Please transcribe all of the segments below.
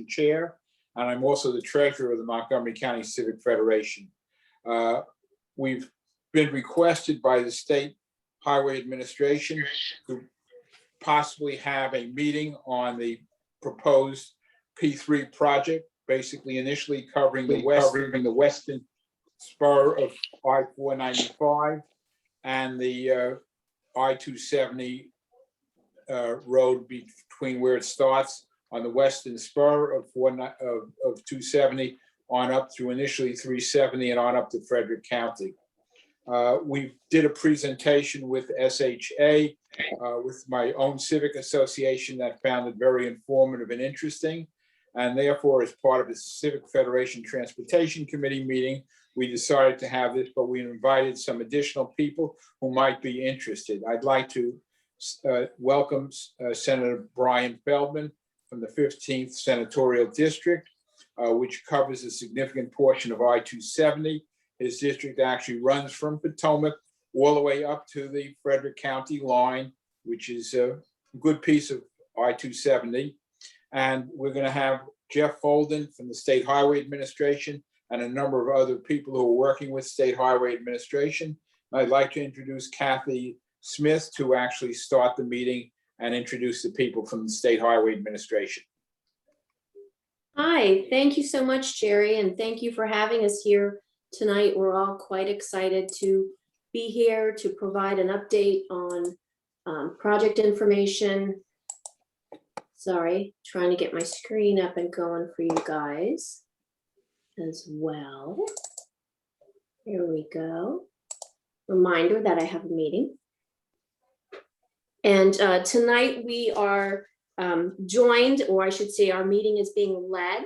Chair, and I'm also the treasurer of the Montgomery County Civic Federation. We've been requested by the State Highway Administration to possibly have a meeting on the proposed P3 project, basically initially covering the western spur of I-495 and the I-270 road between where it starts on the western spur of 270 on up through initially 370 and on up to Frederick County. We did a presentation with SHA, with my own civic association, that found it very informative and interesting. And therefore, as part of the Civic Federation Transportation Committee meeting, we decided to have this, but we invited some additional people who might be interested. I'd like to welcome Senator Brian Feldman from the 15th Senatorial District, which covers a significant portion of I-270. His district actually runs from Potomac all the way up to the Frederick County line, which is a good piece of I-270. And we're going to have Jeff Folden from the State Highway Administration and a number of other people who are working with State Highway Administration. I'd like to introduce Kathy Smith to actually start the meeting and introduce the people from the State Highway Administration. Hi, thank you so much, Jerry, and thank you for having us here tonight. We're all quite excited to be here to provide an update on project information. Sorry, trying to get my screen up and going for you guys as well. Here we go. Reminder that I have a meeting. And tonight we are joined, or I should say our meeting is being led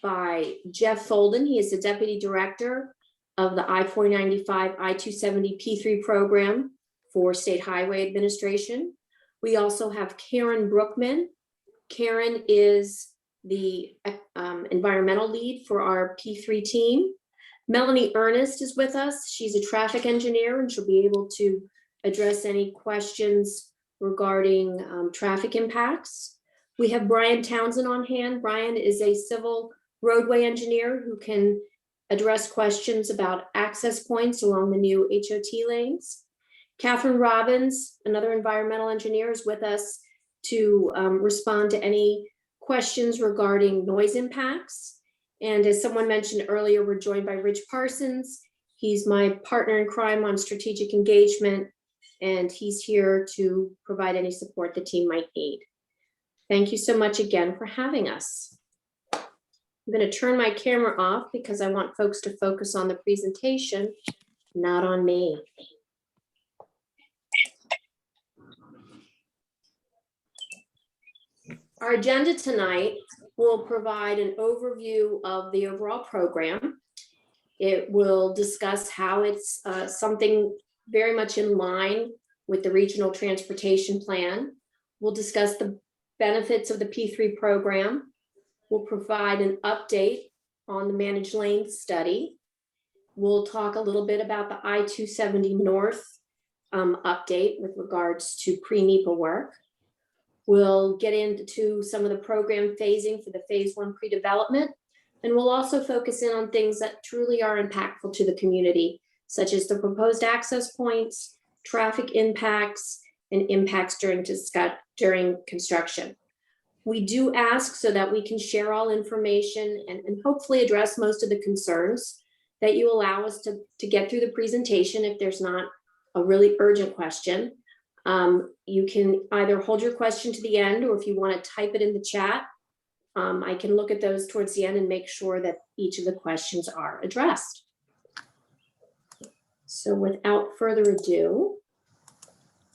by Jeff Folden. He is the Deputy Director of the I-495 I-270 P3 program for State Highway Administration. We also have Karen Brookman. Karen is the environmental lead for our P3 team. Melanie Ernest is with us. She's a traffic engineer and she'll be able to address any questions regarding traffic impacts. We have Brian Townsend on hand. Brian is a civil roadway engineer who can address questions about access points along the new HOT lanes. Catherine Robbins, another environmental engineer, is with us to respond to any questions regarding noise impacts. And as someone mentioned earlier, we're joined by Rich Parsons. He's my partner in crime on strategic engagement, and he's here to provide any support the team might need. Thank you so much again for having us. I'm going to turn my camera off because I want folks to focus on the presentation, not on me. Our agenda tonight will provide an overview of the overall program. It will discuss how it's something very much in line with the regional transportation plan. We'll discuss the benefits of the P3 program. We'll provide an update on the managed lane study. We'll talk a little bit about the I-270 North update with regards to pre-NEPA work. We'll get into some of the program phasing for the phase 1 pre-development, and we'll also focus in on things that truly are impactful to the community, such as the proposed access points, traffic impacts, and impacts during construction. We do ask so that we can share all information and hopefully address most of the concerns that you allow us to get through the presentation. If there's not a really urgent question, you can either hold your question to the end, or if you want to type it in the chat, I can look at those towards the end and make sure that each of the questions are addressed. So without further ado,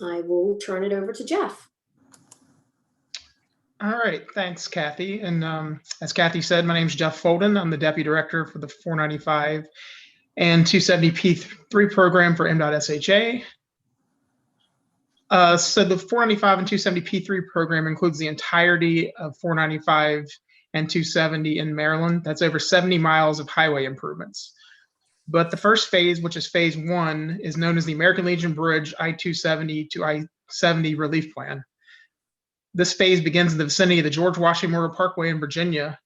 I will turn it over to Jeff. All right, thanks, Kathy. And as Kathy said, my name is Jeff Folden. I'm the Deputy Director for the 495 and 270 P3 program for MDOT SHA. So the 495 and 270 P3 program includes the entirety of 495 and 270 in Maryland. That's over 70 miles of highway improvements. But the first phase, which is phase 1, is known as the American Legion Bridge I-270 to I-70 Relief Plan. This phase begins in the vicinity of the George Washington Memorial Parkway in Virginia,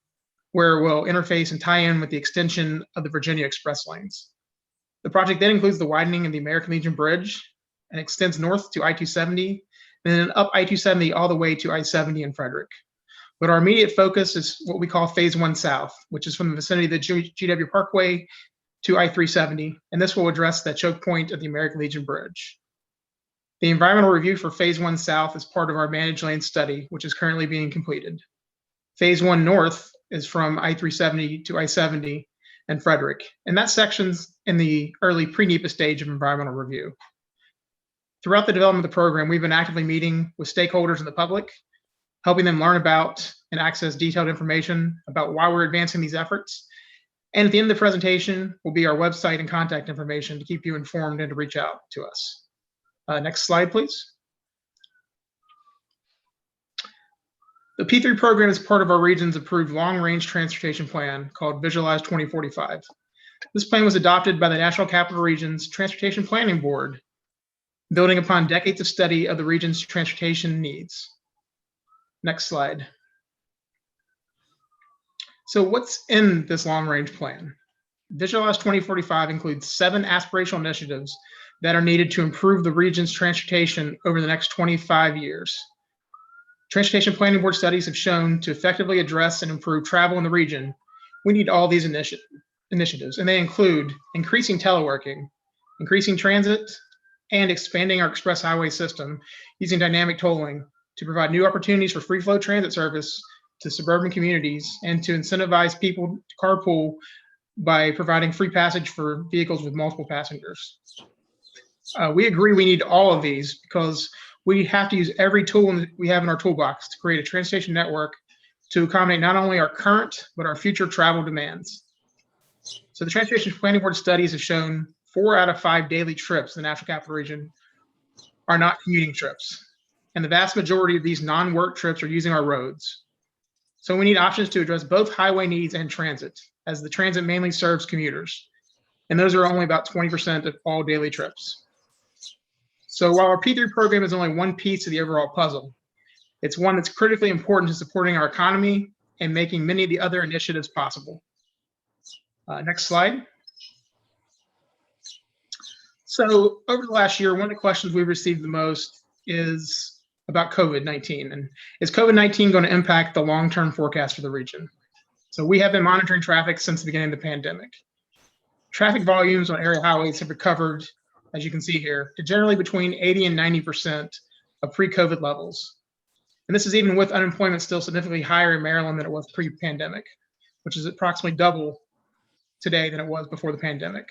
where it will interface and tie in with the extension of the Virginia Express lanes. The project then includes the widening of the American Legion Bridge and extends north to I-270, and then up I-270 all the way to I-70 in Frederick. But our immediate focus is what we call Phase 1 South, which is from the vicinity of the GW Parkway to I-370, and this will address the choke point of the American Legion Bridge. The environmental review for Phase 1 South is part of our managed lane study, which is currently being completed. Phase 1 North is from I-370 to I-70 and Frederick, and that section's in the early pre-NEPA stage of environmental review. Throughout the development of the program, we've been actively meeting with stakeholders and the public, helping them learn about and access detailed information about why we're advancing these efforts. And at the end of the presentation will be our website and contact information to keep you informed and to reach out to us. Next slide, please. The P3 program is part of our region's approved long-range transportation plan called Visualize 2045. This plan was adopted by the National Capital Region's Transportation Planning Board, building upon decades of study of the region's transportation needs. Next slide. So what's in this long-range plan? Visualize 2045 includes 7 aspirational initiatives that are needed to improve the region's transportation over the next 25 years. Transportation Planning Board studies have shown to effectively address and improve travel in the region, we need all these initiatives, and they include increasing teleworking, increasing transit, and expanding our express highway system using dynamic tolling to provide new opportunities for free flow transit service to suburban communities and to incentivize people to carpool by providing free passage for vehicles with multiple passengers. We agree we need all of these because we have to use every tool we have in our toolbox to create a transportation network to accommodate not only our current, but our future travel demands. So the Transportation Planning Board studies have shown 4 out of 5 daily trips in the National Capital Region are not commuting trips. And the vast majority of these non-work trips are using our roads. So we need options to address both highway needs and transit, as the transit mainly serves commuters. And those are only about 20% of all daily trips. So while our P3 program is only one piece of the overall puzzle, it's one that's critically important to supporting our economy and making many of the other initiatives possible. Next slide. So over the last year, one of the questions we've received the most is about COVID-19. And is COVID-19 going to impact the long-term forecast for the region? So we have been monitoring traffic since the beginning of the pandemic. Traffic volumes on area highways have recovered, as you can see here, to generally between 80 and 90% of pre-COVID levels. And this is even with unemployment still significantly higher in Maryland than it was pre-pandemic, which is approximately double today than it was before the pandemic.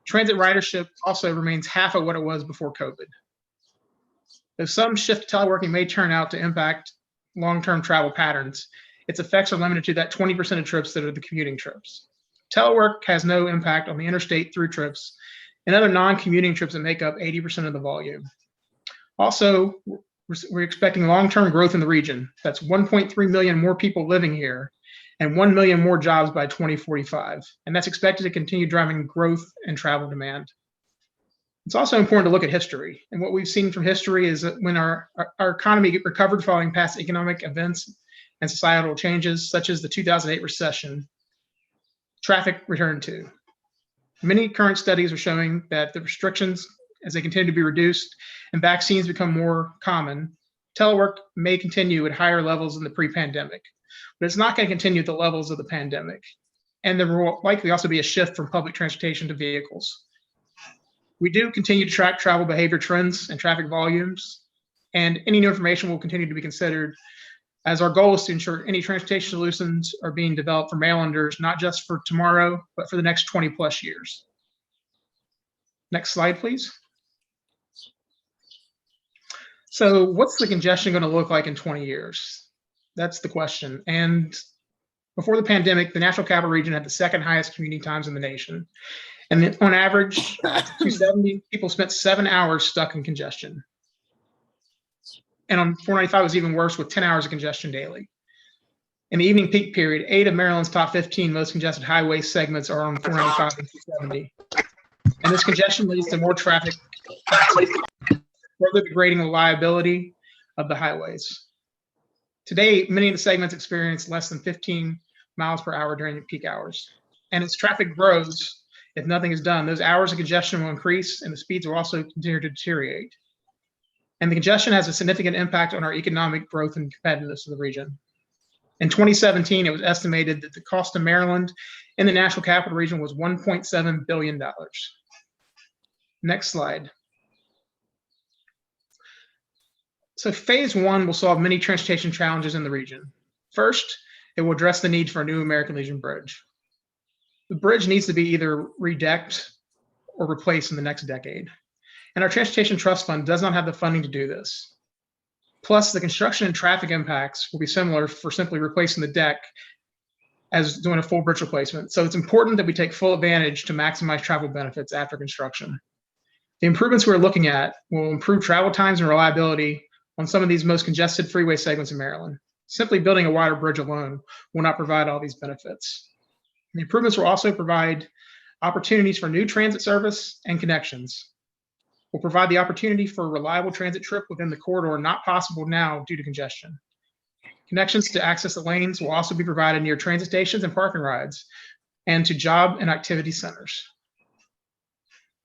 Transit ridership also remains half of what it was before COVID. Though some shift to teleworking may turn out to impact long-term travel patterns, its effects are limited to that 20% of trips that are the commuting trips. Telework has no impact on the interstate through trips and other non-commuting trips that make up 80% of the volume. Also, we're expecting long-term growth in the region. That's 1.3 million more people living here and 1 million more jobs by 2045. And that's expected to continue driving growth and travel demand. It's also important to look at history. And what we've seen from history is that when our economy recovered following past economic events and societal changes, such as the 2008 recession, traffic returned to. Many current studies are showing that the restrictions, as they continue to be reduced and vaccines become more common, telework may continue at higher levels than the pre-pandemic, but it's not going to continue at the levels of the pandemic. And there will likely also be a shift from public transportation to vehicles. We do continue to track travel behavior trends and traffic volumes, and any new information will continue to be considered, as our goal is to ensure any transportation solutions are being developed for Marylanders, not just for tomorrow, but for the next 20 plus years. Next slide, please. So what's the congestion going to look like in 20 years? That's the question. And before the pandemic, the National Capital Region had the second highest commuting times in the nation. And on average, 270 people spent 7 hours stuck in congestion. And on 495 it was even worse, with 10 hours of congestion daily. In the evening peak period, 8 of Maryland's top 15 most congested highway segments are on 495 and 270. And this congestion leads to more traffic, further degrading the reliability of the highways. Today, many of the segments experience less than 15 miles per hour during the peak hours. And as traffic grows, if nothing is done, those hours of congestion will increase and the speeds will also continue to deteriorate. And the congestion has a significant impact on our economic growth and competitiveness of the region. In 2017, it was estimated that the cost of Maryland in the National Capital Region was $1.7 billion. Next slide. So phase one will solve many transportation challenges in the region. First, it will address the need for a new American Legion bridge. The bridge needs to be either redecked or replaced in the next decade. And our Transportation Trust Fund does not have the funding to do this. Plus, the construction and traffic impacts will be similar for simply replacing the deck as doing a full bridge replacement. So it's important that we take full advantage to maximize travel benefits after construction. The improvements we're looking at will improve travel times and reliability on some of these most congested freeway segments in Maryland. Simply building a wider bridge alone will not provide all these benefits. The improvements will also provide opportunities for new transit service and connections. Will provide the opportunity for a reliable transit trip within the corridor not possible now due to congestion. Connections to access the lanes will also be provided near transit stations and parking rides and to job and activity centers.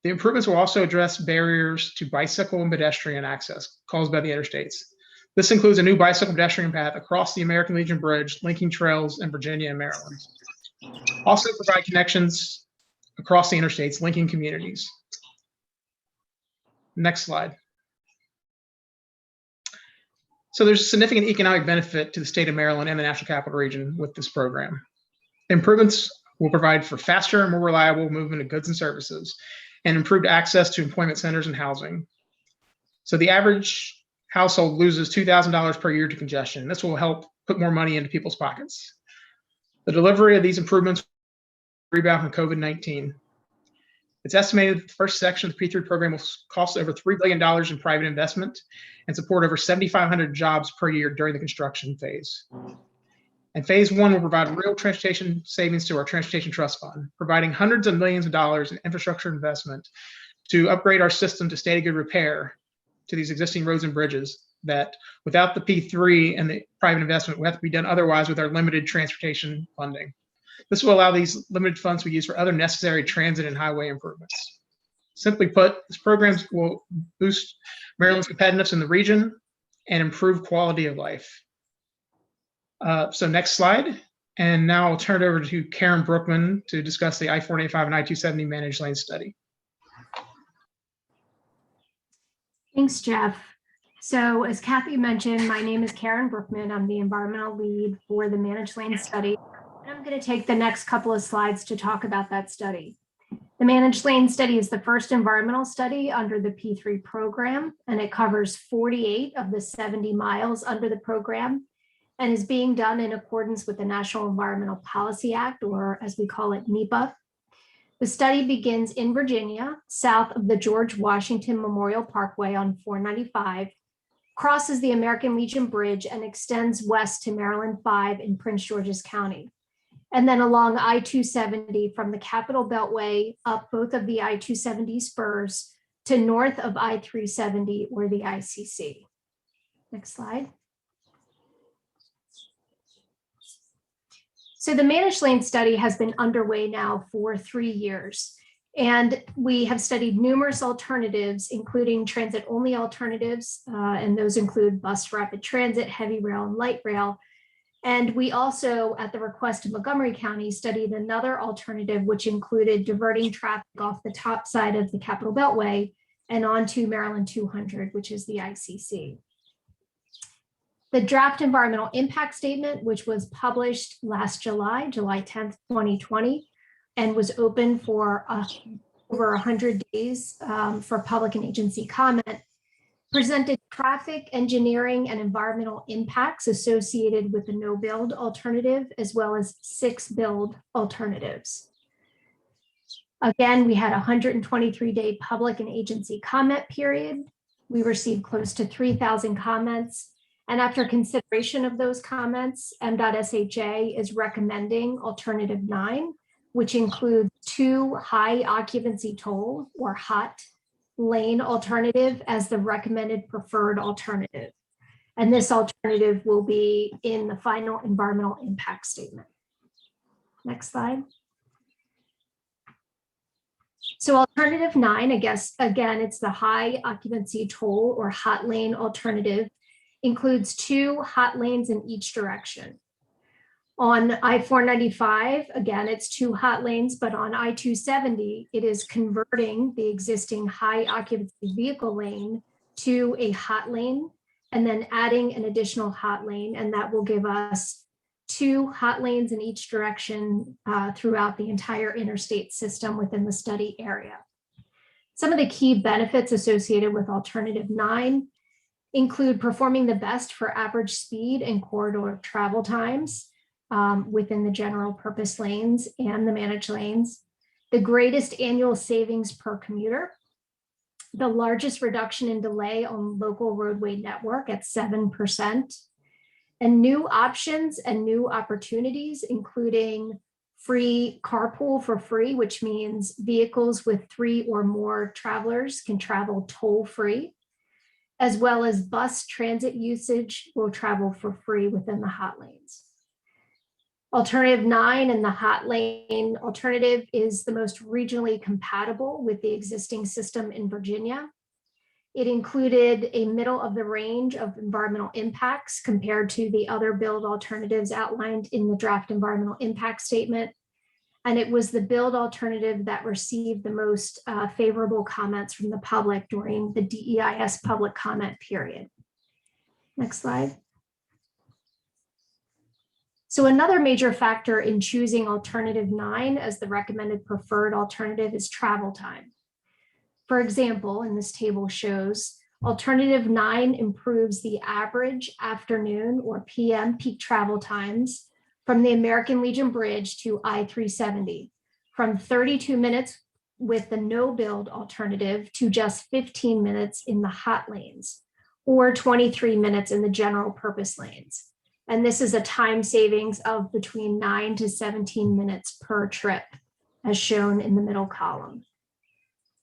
The improvements will also address barriers to bicycle and pedestrian access caused by the interstates. This includes a new bicycle pedestrian path across the American Legion Bridge, linking trails in Virginia and Maryland. Also provide connections across the interstates, linking communities. Next slide. So there's a significant economic benefit to the state of Maryland and the National Capital Region with this program. Improvements will provide for faster and more reliable movement of goods and services and improved access to employment centers and housing. So the average household loses $2,000 per year to congestion. This will help put more money into people's pockets. The delivery of these improvements will rebound from COVID-19. It's estimated that the first section of the P3 program will cost over $3 billion in private investment and support over 7,500 jobs per year during the construction phase. And phase one will provide real transportation savings to our Transportation Trust Fund, providing hundreds of millions of dollars in infrastructure investment to upgrade our system to state of good repair to these existing roads and bridges that without the P3 and the private investment will have to be done otherwise with our limited transportation funding. This will allow these limited funds to be used for other necessary transit and highway improvements. Simply put, this program will boost Maryland's competitiveness in the region and improve quality of life. So next slide. And now I'll turn it over to Karen Brookman to discuss the I-495 and I-270 managed lane study. Thanks, Jeff. So as Kathy mentioned, my name is Karen Brookman. I'm the environmental lead for the managed lane study. And I'm going to take the next couple of slides to talk about that study. The managed lane study is the first environmental study under the P3 program, and it covers 48 of the 70 miles under the program and is being done in accordance with the National Environmental Policy Act, or as we call it, NEPA. The study begins in Virginia, south of the George Washington Memorial Parkway on 495, crosses the American Legion Bridge, and extends west to Maryland 5 in Prince George's County. And then along I-270 from the Capitol Beltway up both of the I-270 spurs to north of I-370 or the ICC. Next slide. So the managed lane study has been underway now for 3 years, and we have studied numerous alternatives, including transit-only alternatives, and those include bus rapid transit, heavy rail, and light rail. And we also, at the request of Montgomery County, studied another alternative, which included diverting traffic off the top side of the Capitol Beltway and onto Maryland 200, which is the ICC. The draft environmental impact statement, which was published last July 10th, 2020, and was open for over 100 days for public and agency comment, presented traffic, engineering, and environmental impacts associated with the no-build alternative, as well as 6 build alternatives. Again, we had a 123-day public and agency comment period. We received close to 3,000 comments. And after consideration of those comments, MDOT is recommending alternative 9, which includes 2 high occupancy toll or HOT lane alternative as the recommended preferred alternative. And this alternative will be in the final environmental impact statement. Next slide. So alternative 9, I guess, again, it's the high occupancy toll or hot lane alternative, includes 2 hot lanes in each direction. On I-495, again, it's 2 hot lanes, but on I-270, it is converting the existing high occupancy vehicle lane to a hot lane and then adding an additional hot lane, and that will give us 2 hot lanes in each direction throughout the entire interstate system within the study area. Some of the key benefits associated with alternative 9 include performing the best for average speed and corridor travel times within the general purpose lanes and the managed lanes, the greatest annual savings per commuter, the largest reduction in delay on local roadway network at 7%, and new options and new opportunities, including free carpool for free, which means vehicles with 3 or more travelers can travel toll-free, as well as bus transit usage will travel for free within the hot lanes. Alternative 9 and the hot lane alternative is the most regionally compatible with the existing system in Virginia. It included a middle of the range of environmental impacts compared to the other build alternatives outlined in the draft environmental impact statement. And it was the build alternative that received the most favorable comments from the public during the DEIS public comment period. Next slide. So another major factor in choosing alternative 9 as the recommended preferred alternative is travel time. For example, and this table shows, alternative 9 improves the average afternoon or PM peak travel times from the American Legion Bridge to I-370, from 32 minutes with the no build alternative to just 15 minutes in the hot lanes, or 23 minutes in the general purpose lanes. And this is a time savings of between 9 to 17 minutes per trip, as shown in the middle column.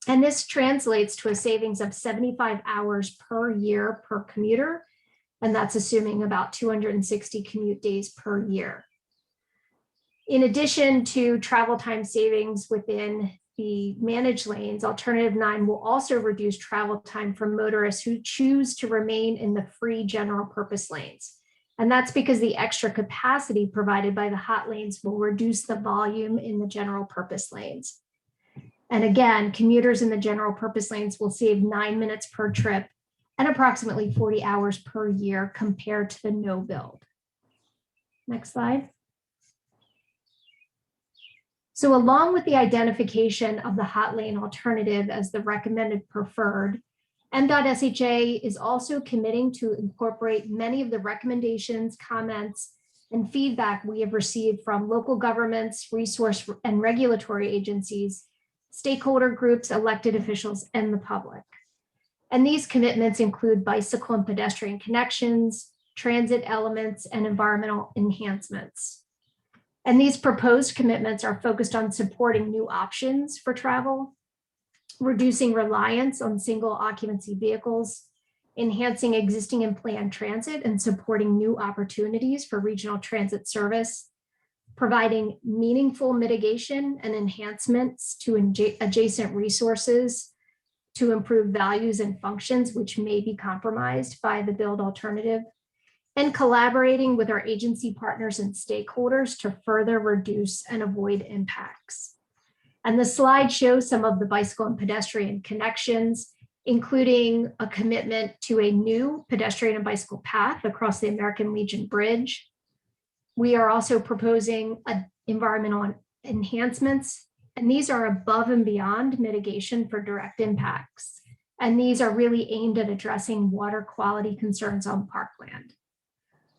And this translates to a savings of 75 hours per year per commuter, and that's assuming about 260 commute days per year. In addition to travel time savings within the managed lanes, alternative 9 will also reduce travel time for motorists who choose to remain in the free general purpose lanes. And that's because the extra capacity provided by the hot lanes will reduce the volume in the general purpose lanes. And again, commuters in the general purpose lanes will save 9 minutes per trip and approximately 40 hours per year compared to the no build. Next slide. So along with the identification of the hot lane alternative as the recommended preferred, MDOT SHA is also committing to incorporate many of the recommendations, comments, and feedback we have received from local governments, resource and regulatory agencies, stakeholder groups, elected officials, and the public. And these commitments include bicycle and pedestrian connections, transit elements, and environmental enhancements. And these proposed commitments are focused on supporting new options for travel, reducing reliance on single occupancy vehicles, enhancing existing and planned transit and supporting new opportunities for regional transit service, providing meaningful mitigation and enhancements to adjacent resources to improve values and functions which may be compromised by the build alternative, and collaborating with our agency partners and stakeholders to further reduce and avoid impacts. And the slide shows some of the bicycle and pedestrian connections, including a commitment to a new pedestrian and bicycle path across the American Legion Bridge. We are also proposing environmental enhancements, and these are above and beyond mitigation for direct impacts. And these are really aimed at addressing water quality concerns on parkland.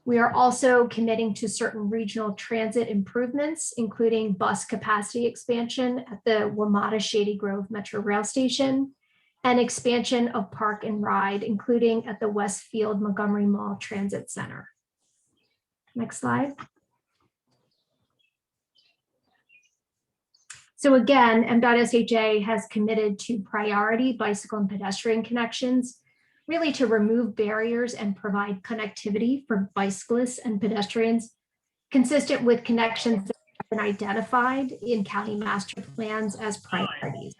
We are also committing to certain regional transit improvements, including bus capacity expansion at the WMATA Shady Grove Metro Rail Station and expansion of park and ride, including at the Westfield Montgomery Mall Transit Center. Next slide. So again, MDOT SHA has committed to priority bicycle and pedestrian connections really to remove barriers and provide connectivity for bicyclists and pedestrians, consistent with connections that have been identified in county master plans as priorities.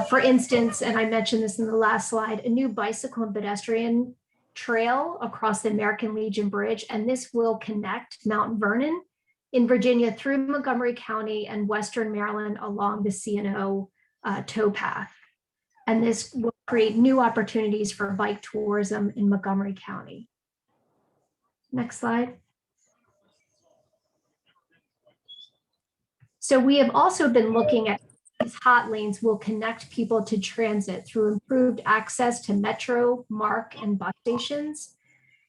For instance, and I mentioned this in the last slide, a new bicycle and pedestrian trail across the American Legion Bridge, and this will connect Mount Vernon in Virginia through Montgomery County and Western Maryland along the C&O towpath. And this will create new opportunities for bike tourism in Montgomery County. Next slide. So we have also been looking at these hot lanes will connect people to transit through improved access to metro, MARC, and bus stations,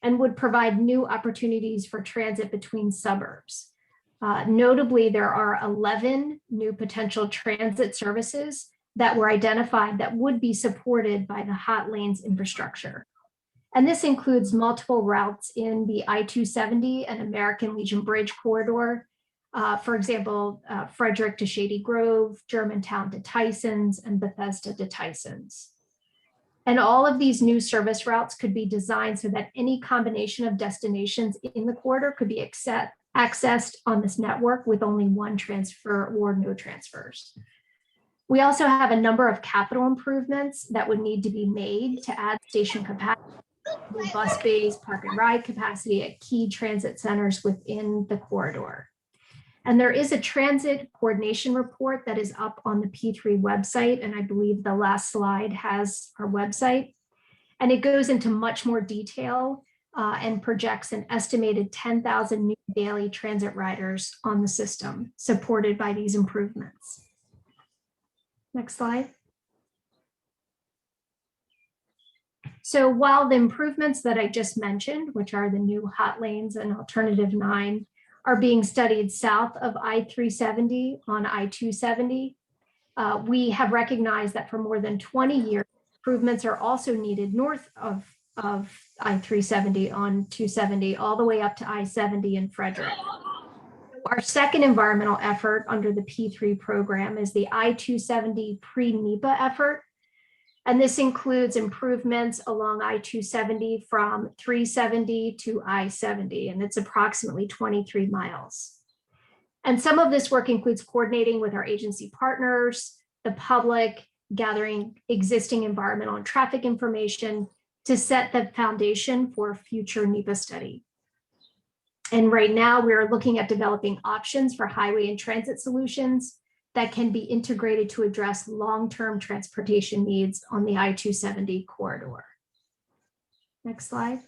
and would provide new opportunities for transit between suburbs. Notably, there are 11 new potential transit services that were identified that would be supported by the hot lanes infrastructure. And this includes multiple routes in the I-270 and American Legion Bridge corridor. For example, Frederick to Shady Grove, Germantown to Tysons, and Bethesda to Tysons. And all of these new service routes could be designed so that any combination of destinations in the corridor could be accessed on this network with only one transfer or no transfers. We also have a number of capital improvements that would need to be made to add station capacity, bus bays, park and ride capacity at key transit centers within the corridor. And there is a transit coordination report that is up on the P3 website, and I believe the last slide has our website. And it goes into much more detail and projects an estimated 10,000 new daily transit riders on the system supported by these improvements. Next slide. So while the improvements that I just mentioned, which are the new hot lanes and alternative 9, are being studied south of I-370 on I-270, we have recognized that for more than 20 years, improvements are also needed north of I-370 on 270, all the way up to I-70 in Frederick. Our second environmental effort under the P3 program is the I-270 pre-NEPA effort. And this includes improvements along I-270 from 370 to I-70, and it's approximately 23 miles. And some of this work includes coordinating with our agency partners, the public, gathering existing environmental and traffic information to set the foundation for a future NEPA study. And right now we're looking at developing options for highway and transit solutions that can be integrated to address long-term transportation needs on the I-270 corridor. Next slide.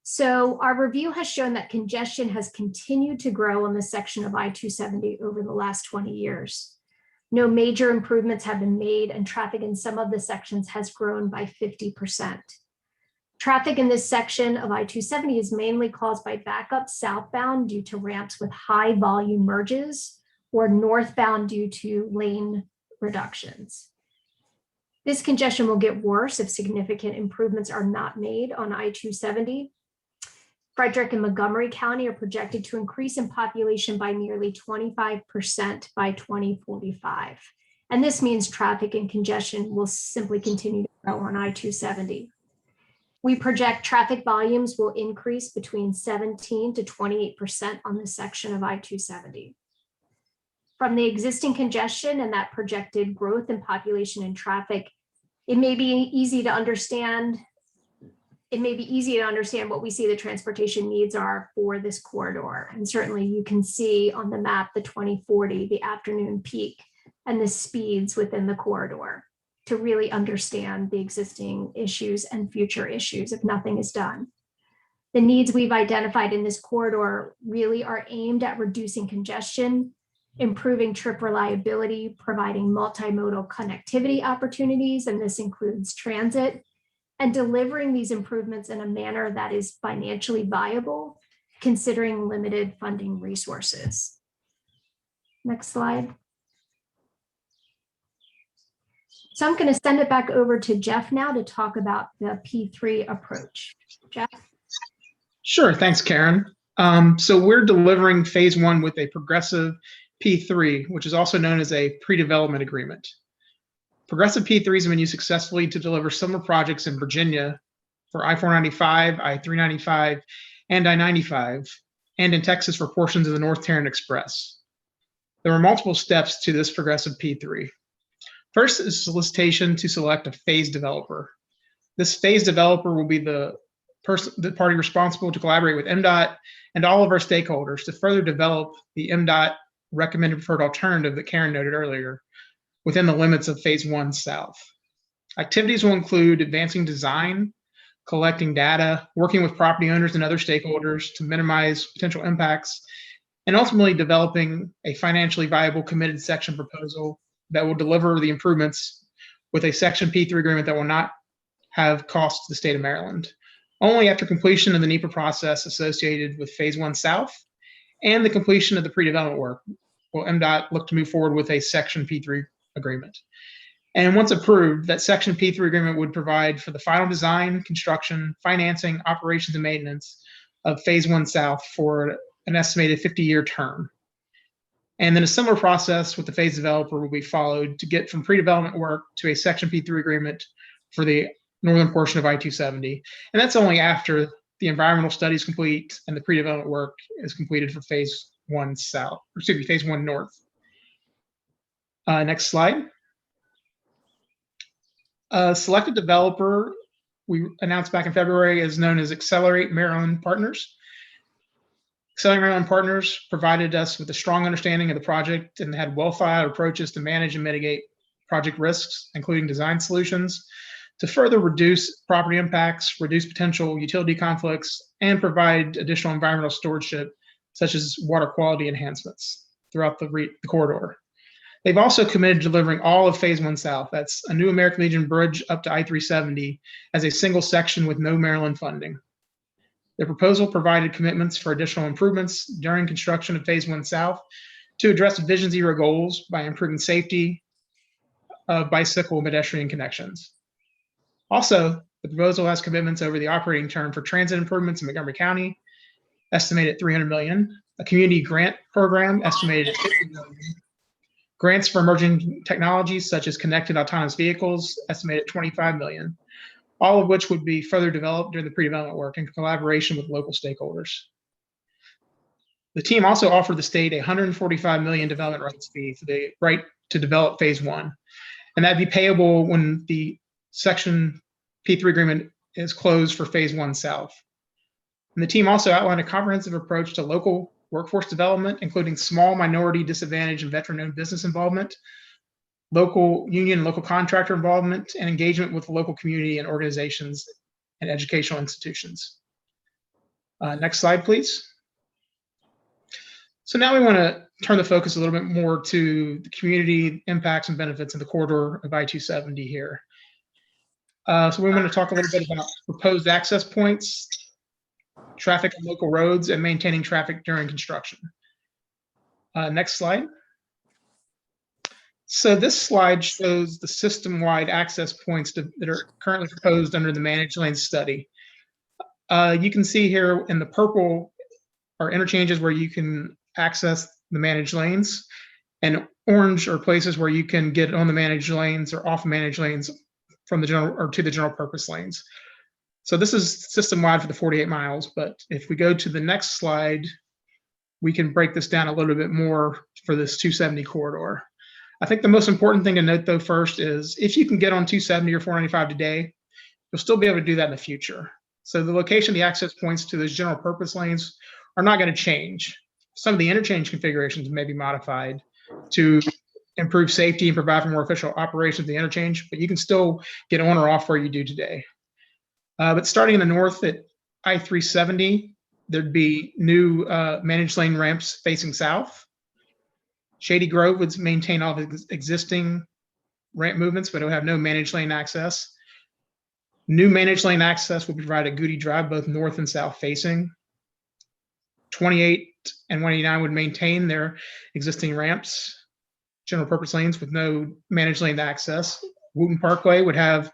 So our review has shown that congestion has continued to grow on this section of I-270 over the last 20 years. No major improvements have been made, and traffic in some of the sections has grown by 50%. Traffic in this section of I-270 is mainly caused by backup southbound due to ramps with high volume merges, or northbound due to lane reductions. This congestion will get worse if significant improvements are not made on I-270. Frederick and Montgomery County are projected to increase in population by nearly 25% by 2045. And this means traffic and congestion will simply continue to grow on I-270. We project traffic volumes will increase between 17 to 28% on this section of I-270. From the existing congestion and that projected growth in population and traffic, it may be easy to understand what we see the transportation needs are for this corridor. And certainly you can see on the map the 2040, the afternoon peak, and the speeds within the corridor to really understand the existing issues and future issues if nothing is done. The needs we've identified in this corridor really are aimed at reducing congestion, improving trip reliability, providing multimodal connectivity opportunities, and this includes transit, and delivering these improvements in a manner that is financially viable, considering limited funding resources. Next slide. So I'm going to send it back over to Jeff now to talk about the P3 approach. Jeff? Sure, thanks, Karen. So we're delivering phase 1 with a progressive P3, which is also known as a pre-development agreement. Progressive P3s have been used successfully to deliver similar projects in Virginia for I-495, I-395, and I-95, and in Texas for portions of the North Tarrant Express. There are multiple steps to this progressive P3. First is solicitation to select a phase developer. This phase developer will be the party responsible to collaborate with MDOT and all of our stakeholders to further develop the MDOT recommended preferred alternative that Karen noted earlier within the limits of Phase 1 South. Activities will include advancing design, collecting data, working with property owners and other stakeholders to minimize potential impacts, and ultimately developing a financially viable committed section proposal that will deliver the improvements with a Section P3 agreement that will not have cost to the state of Maryland. Only after completion of the NEPA process associated with Phase 1 South and the completion of the pre-development work will MDOT look to move forward with a Section P3 agreement. And once approved, that Section P3 agreement would provide for the final design, construction, financing, operations, and maintenance of Phase 1 South for an estimated 50-year term. And then a similar process with the phase developer will be followed to get from pre-development work to a Section P3 agreement for the northern portion of I-270. And that's only after the environmental study is complete and the pre-development work is completed for Phase 1 South, or excuse me, Phase 1 North. Next slide. Selected developer we announced back in February is known as Accelerate Maryland Partners. Accelerate Maryland Partners provided us with a strong understanding of the project and had well-thought-out approaches to manage and mitigate project risks, including design solutions, to further reduce property impacts, reduce potential utility conflicts, and provide additional environmental stewardship, such as water quality enhancements throughout the corridor. They've also committed to delivering all of Phase 1 South. That's a new American Legion bridge up to I-370 as a single section with no Maryland funding. The proposal provided commitments for additional improvements during construction of Phase 1 South to address Vision Zero goals by improving safety of bicycle and pedestrian connections. Also, the proposal has commitments over the operating term for transit improvements in Montgomery County, estimated at $300 million, a community grant program estimated at $50 million, grants for emerging technologies such as connected autonomous vehicles estimated at $25 million, all of which would be further developed during the pre-development work in collaboration with local stakeholders. The team also offered the state a $145 million development rights fee for the right to develop Phase 1, and that'd be payable when the Section P3 agreement is closed for Phase 1 South. And the team also outlined a comprehensive approach to local workforce development, including small minority, disadvantaged, and veteran-owned business involvement, local union and local contractor involvement, and engagement with the local community and organizations and educational institutions. Next slide, please. So now we want to turn the focus a little bit more to the community impacts and benefits in the corridor of I-270 here. So we want to talk a little bit about proposed access points, traffic on local roads, and maintaining traffic during construction. Next slide. So this slide shows the system-wide access points that are currently proposed under the managed lanes study. You can see here in the purple are interchanges where you can access the managed lanes, and orange are places where you can get on the managed lanes or off managed lanes from the general or to the general purpose lanes. So this is system-wide for the 48 miles, but if we go to the next slide, we can break this down a little bit more for this 270 corridor. I think the most important thing to note, though, first is if you can get on 270 or 495 today, you'll still be able to do that in the future. So the location of the access points to those general purpose lanes are not going to change. Some of the interchange configurations may be modified to improve safety and provide for more efficient operations of the interchange, but you can still get on or off where you do today. But starting in the north at I-370, there'd be new managed lane ramps facing south. Shady Grove would maintain all the existing ramp movements, but it would have no managed lane access. New managed lane access will be provided at Goody Drive, both north and south facing. 28 and 189 would maintain their existing ramps, general purpose lanes with no managed lane access. Wooten Parkway would have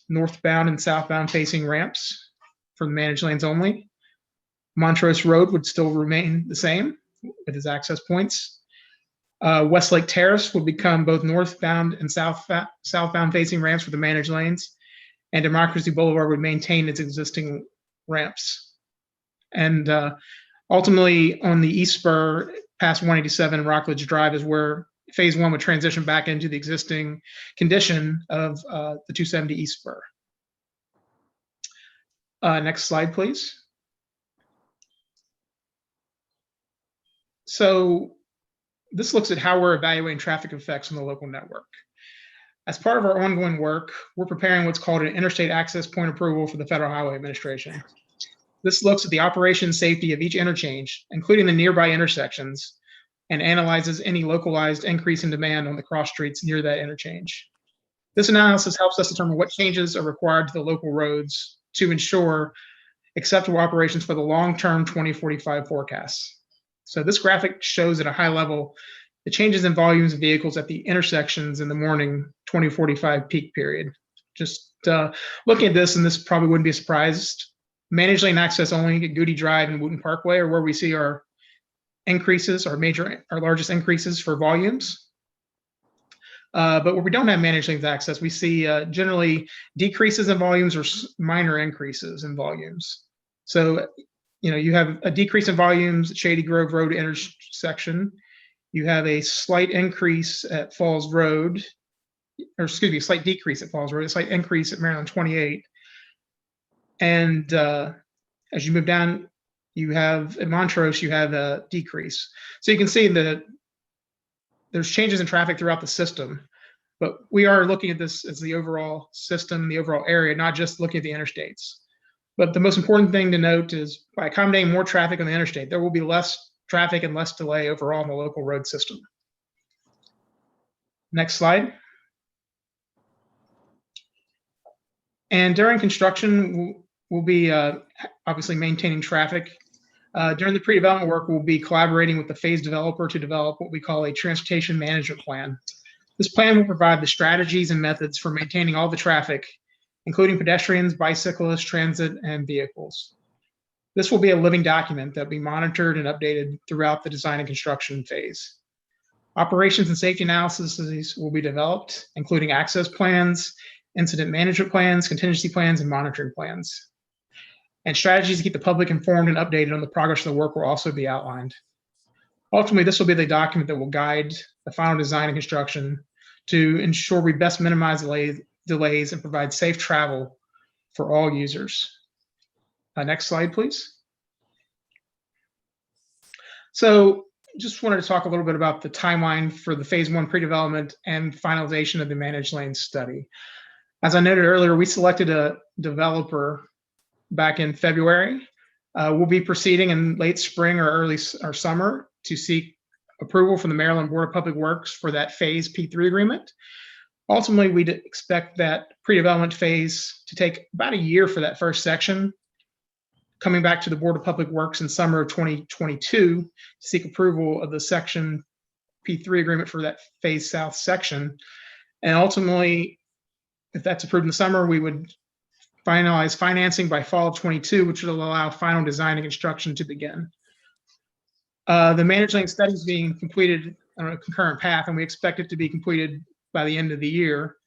northbound and southbound facing ramps for the managed lanes only. Montrose Road would still remain the same with its access points. Westlake Terrace would become both northbound and southbound facing ramps for the managed lanes, and Democracy Boulevard would maintain its existing ramps. And ultimately, on the east spur, past 187 Rockledge Drive is where phase one would transition back into the existing condition of the 270 east spur. Next slide, please. So this looks at how we're evaluating traffic effects on the local network. As part of our ongoing work, we're preparing what's called an interstate access point approval for the Federal Highway Administration. This looks at the operation safety of each interchange, including the nearby intersections, and analyzes any localized increase in demand on the cross streets near that interchange. This analysis helps us determine what changes are required to the local roads to ensure acceptable operations for the long-term 2045 forecasts. So this graphic shows at a high level the changes in volumes of vehicles at the intersections in the morning 2045 peak period. Just looking at this, and this probably wouldn't be a surprise, managed lane access only at Goody Drive and Wooten Parkway are where we see our increases, our largest increases for volumes. But where we don't have managed lanes access, we see generally decreases in volumes or minor increases in volumes. So, you have a decrease in volumes at Shady Grove Road intersection. You have a slight increase at Falls Road, or excuse me, a slight decrease at Falls Road, a slight increase at Maryland 28. And as you move down, you have at Montrose, you have a decrease. So you can see that there's changes in traffic throughout the system, but we are looking at this as the overall system, the overall area, not just looking at the interstates. But the most important thing to note is by accommodating more traffic on the interstate, there will be less traffic and less delay overall in the local road system. Next slide. And during construction, we'll be obviously maintaining traffic. During the pre-development work, we'll be collaborating with the phase developer to develop what we call a transportation management plan. This plan will provide the strategies and methods for maintaining all the traffic, including pedestrians, bicyclists, transit, and vehicles. This will be a living document that will be monitored and updated throughout the design and construction phase. Operations and safety analyses will be developed, including access plans, incident management plans, contingency plans, and monitoring plans. And strategies to keep the public informed and updated on the progress of the work will also be outlined. Ultimately, this will be the document that will guide the final design and construction to ensure we best minimize delays and provide safe travel for all users. Next slide, please. So just wanted to talk a little bit about the timeline for the phase one pre-development and finalization of the managed lane study. As I noted earlier, we selected a developer back in February. We'll be proceeding in late spring or early summer to seek approval from the Maryland Board of Public Works for that phase P3 agreement. Ultimately, we'd expect that pre-development phase to take about a year for that first section, coming back to the Board of Public Works in summer of 2022 to seek approval of the section P3 agreement for that phase south section. And ultimately, if that's approved in the summer, we would finalize financing by fall of 22, which will allow final design and construction to begin. The managed lane study is being completed on a concurrent path, and we expect it to be completed by the end of the year.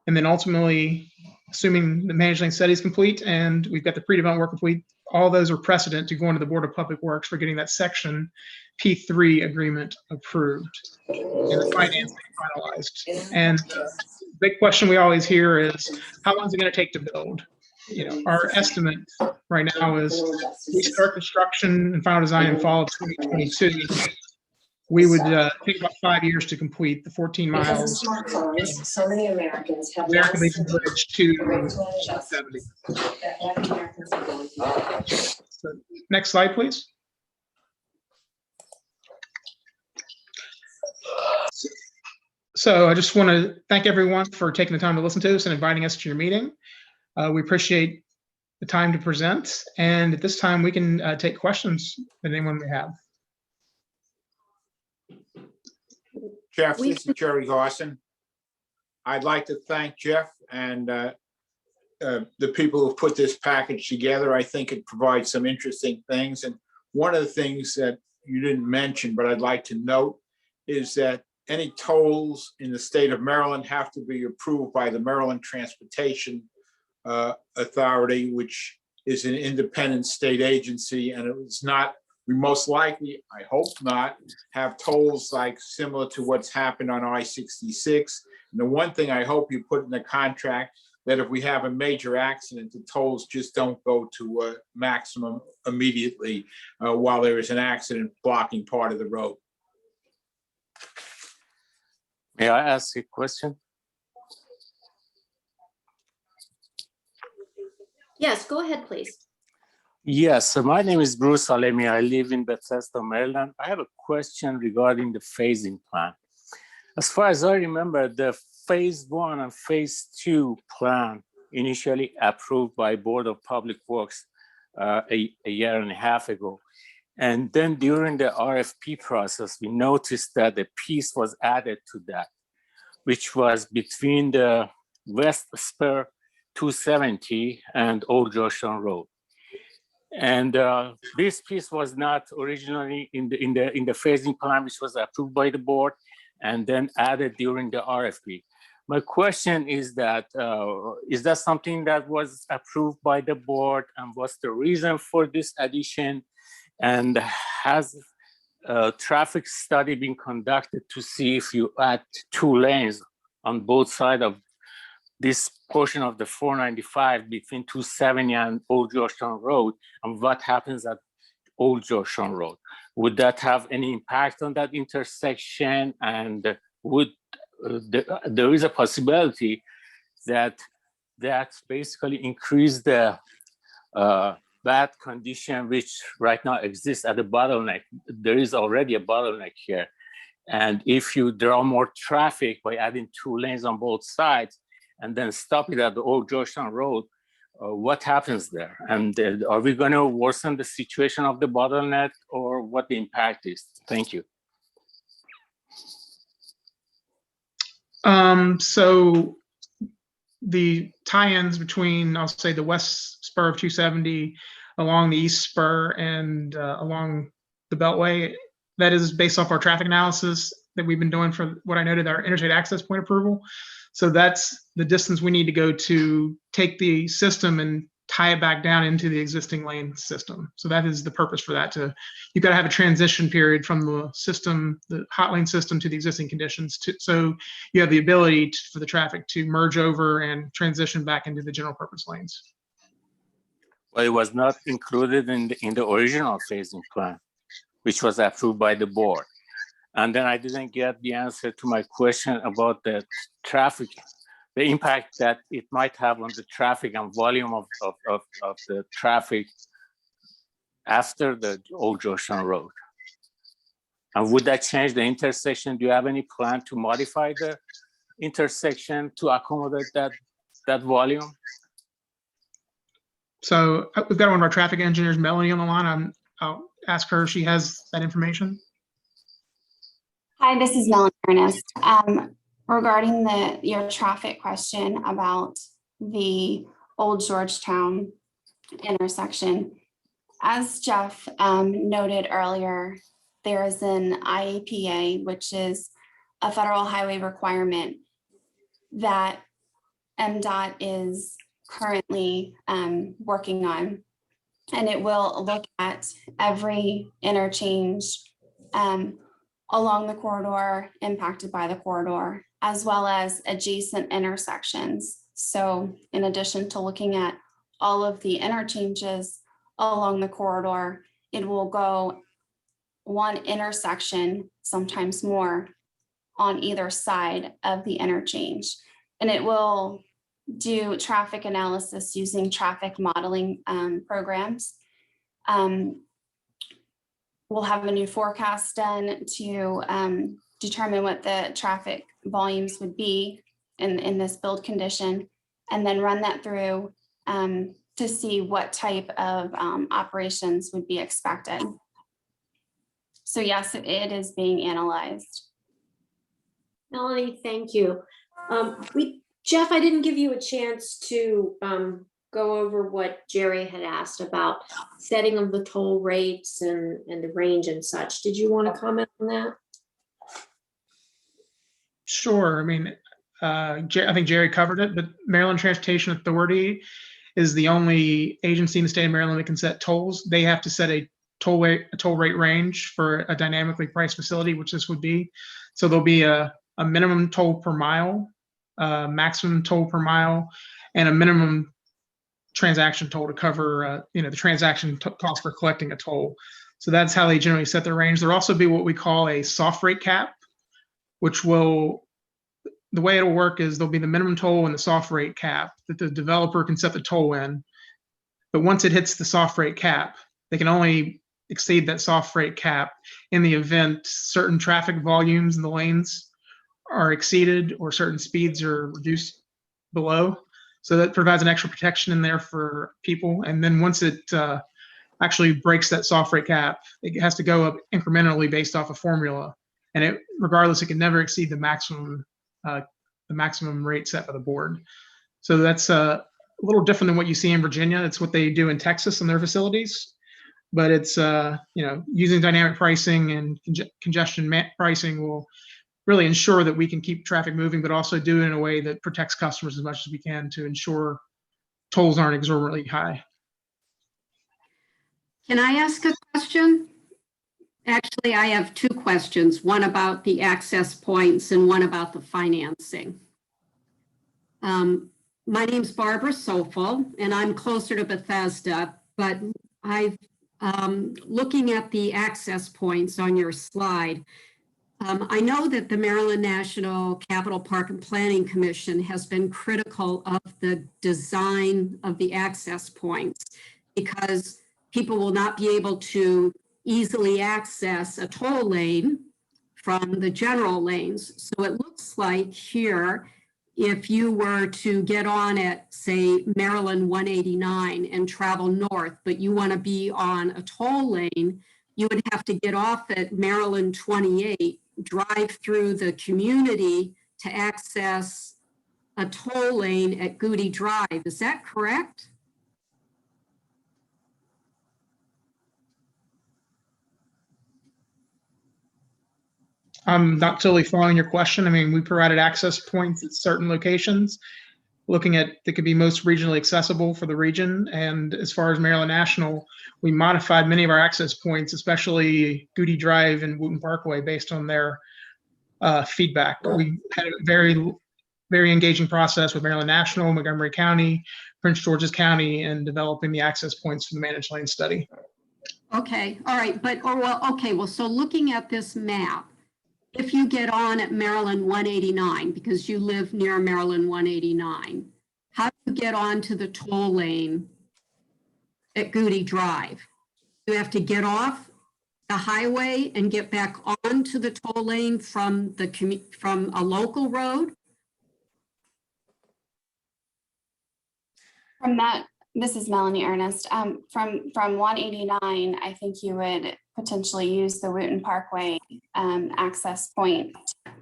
And then ultimately, assuming the managed lane study is complete and we've got the pre-development work complete, all those are precedent to go into the Board of Public Works for getting that section P3 agreement approved and the financing finalized. And the big question we always hear is, how long is it going to take to build? Our estimate right now is we start construction and final design in fall of 2022. We would take about 5 years to complete the 14 miles. So many Americans have American Legion Bridge to 70. So, next slide, please. So I just want to thank everyone for taking the time to listen to us and inviting us to your meeting. We appreciate the time to present. And at this time, we can take questions that anyone may have. Jeff, this is Jerry Garson. I'd like to thank Jeff and the people who put this package together. I think it provides some interesting things. And one of the things that you didn't mention, but I'd like to note, is that any tolls in the state of Maryland have to be approved by the Maryland Transportation Authority, which is an independent state agency, and it was not, we most likely, I hope not, have tolls like similar to what's happened on I-66. And the one thing I hope you put in the contract, that if we have a major accident, the tolls just don't go to maximum immediately while there is an accident blocking part of the road. May I ask a question? Yes, go ahead, please. Yes, so my name is Bruce Alemi. I live in Bethesda, Maryland. I have a question regarding the phasing plan. As far as I remember, the phase 1 and phase 2 plan initially approved by Board of Public Works a year and a half ago. And then during the RFP process, we noticed that a piece was added to that, which was between the West Spur 270 and Old Georgetown Road. And this piece was not originally in the phasing plan, which was approved by the board and then added during the RFP. My question is that something that was approved by the board, and what's the reason for this addition? And has a traffic study been conducted to see if you add 2 lanes on both sides of this portion of the 495 between 270 and Old Georgetown Road, and what happens at Old Georgetown Road? Would that have any impact on that intersection? And would there is a possibility that basically increase the bad condition which right now exists at the bottleneck? There is already a bottleneck here. And if you draw more traffic by adding 2 lanes on both sides and then stop it at the Old Georgetown Road, what happens there? And are we going to worsen the situation of the bottleneck, or what the impact is? Thank you. So the tie-ins between, I'll say, the west spur of 270 along the east spur and along the Beltway, that is based off our traffic analysis that we've been doing for what I noted our interstate access point approval. So that's the distance we need to go to take the system and tie it back down into the existing lane system. So that is the purpose for that. You've got to have a transition period from the system, the hot lane system, to the existing conditions. So you have the ability for the traffic to merge over and transition back into the general purpose lanes. Well, it was not included in the original phasing plan, which was approved by the board. And then I didn't get the answer to my question about the traffic, the impact that it might have on the traffic and volume of the traffic after the Old Georgetown Road. And would that change the intersection? Do you have any plan to modify the intersection to accommodate that volume? So we've got one of our traffic engineers, Melanie, on the line. I'll ask her if she has that information. Hi, this is Melanie Ernest. Regarding your traffic question about the Old Georgetown intersection, as Jeff noted earlier, there is an IAPA, which is a federal highway requirement that MDOT is currently working on, and it will look at every interchange along the corridor, impacted by the corridor, as well as adjacent intersections. So in addition to looking at all of the interchanges along the corridor, it will go one intersection, sometimes more, on either side of the interchange. And it will do traffic analysis using traffic modeling programs. We'll have a new forecast done to determine what the traffic volumes would be in this build condition, and then run that through to see what type of operations would be expected. So yes, it is being analyzed. Melanie, thank you. Jeff, I didn't give you a chance to go over what Jerry had asked about setting of the toll rates and the range and such. Did you want to comment on that? Sure. I mean, I think Jerry covered it, but Maryland Transportation Authority is the only agency in the state of Maryland that can set tolls. They have to set a toll rate range for a dynamically priced facility, which this would be. So there'll be a minimum toll per mile, maximum toll per mile, and a minimum transaction toll to cover, the transaction cost for collecting a toll. So that's how they generally set their range. There'll also be what we call a soft rate cap, which will, the way it'll work is there'll be the minimum toll and the soft rate cap that the developer can set the toll in. But once it hits the soft rate cap, they can only exceed that soft rate cap in the event certain traffic volumes in the lanes are exceeded or certain speeds are reduced below. So that provides an extra protection in there for people. And then once it actually breaks that soft rate cap, it has to go up incrementally based off a formula. And regardless, it can never exceed the maximum rate set by the board. So that's a little different than what you see in Virginia. It's what they do in Texas in their facilities. But it's, using dynamic pricing and congestion pricing will really ensure that we can keep traffic moving, but also do it in a way that protects customers as much as we can to ensure tolls aren't exorbitantly high. Can I ask a question? Actually, I have two questions, one about the access points and one about the financing. My name's Barbara Sofel, and I'm closer to Bethesda, but looking at the access points on your slide, I know that the Maryland National Capital Park and Planning Commission has been critical of the design of the access points because people will not be able to easily access a toll lane from the general lanes. So it looks like here, if you were to get on at, say, Maryland 189 and travel north, but you want to be on a toll lane, you would have to get off at Maryland 28, drive through the community to access a toll lane at Goody Drive. Is that correct? I'm not totally following your question. I mean, we provided access points at certain locations, looking at that could be most regionally accessible for the region. And as far as Maryland National, we modified many of our access points, especially Goody Drive and Wooten Parkway, based on their feedback. We had a very, very engaging process with Maryland National, Montgomery County, Prince George's County, and developing the access points for the managed lane study. Okay, all right, well, so looking at this map, if you get on at Maryland 189, because you live near Maryland 189, how do you get onto the toll lane at Goody Drive? You have to get off the highway and get back onto the toll lane from a local road? From that, this is Melanie Ernest. From 189, I think you would potentially use the Wooten Parkway access point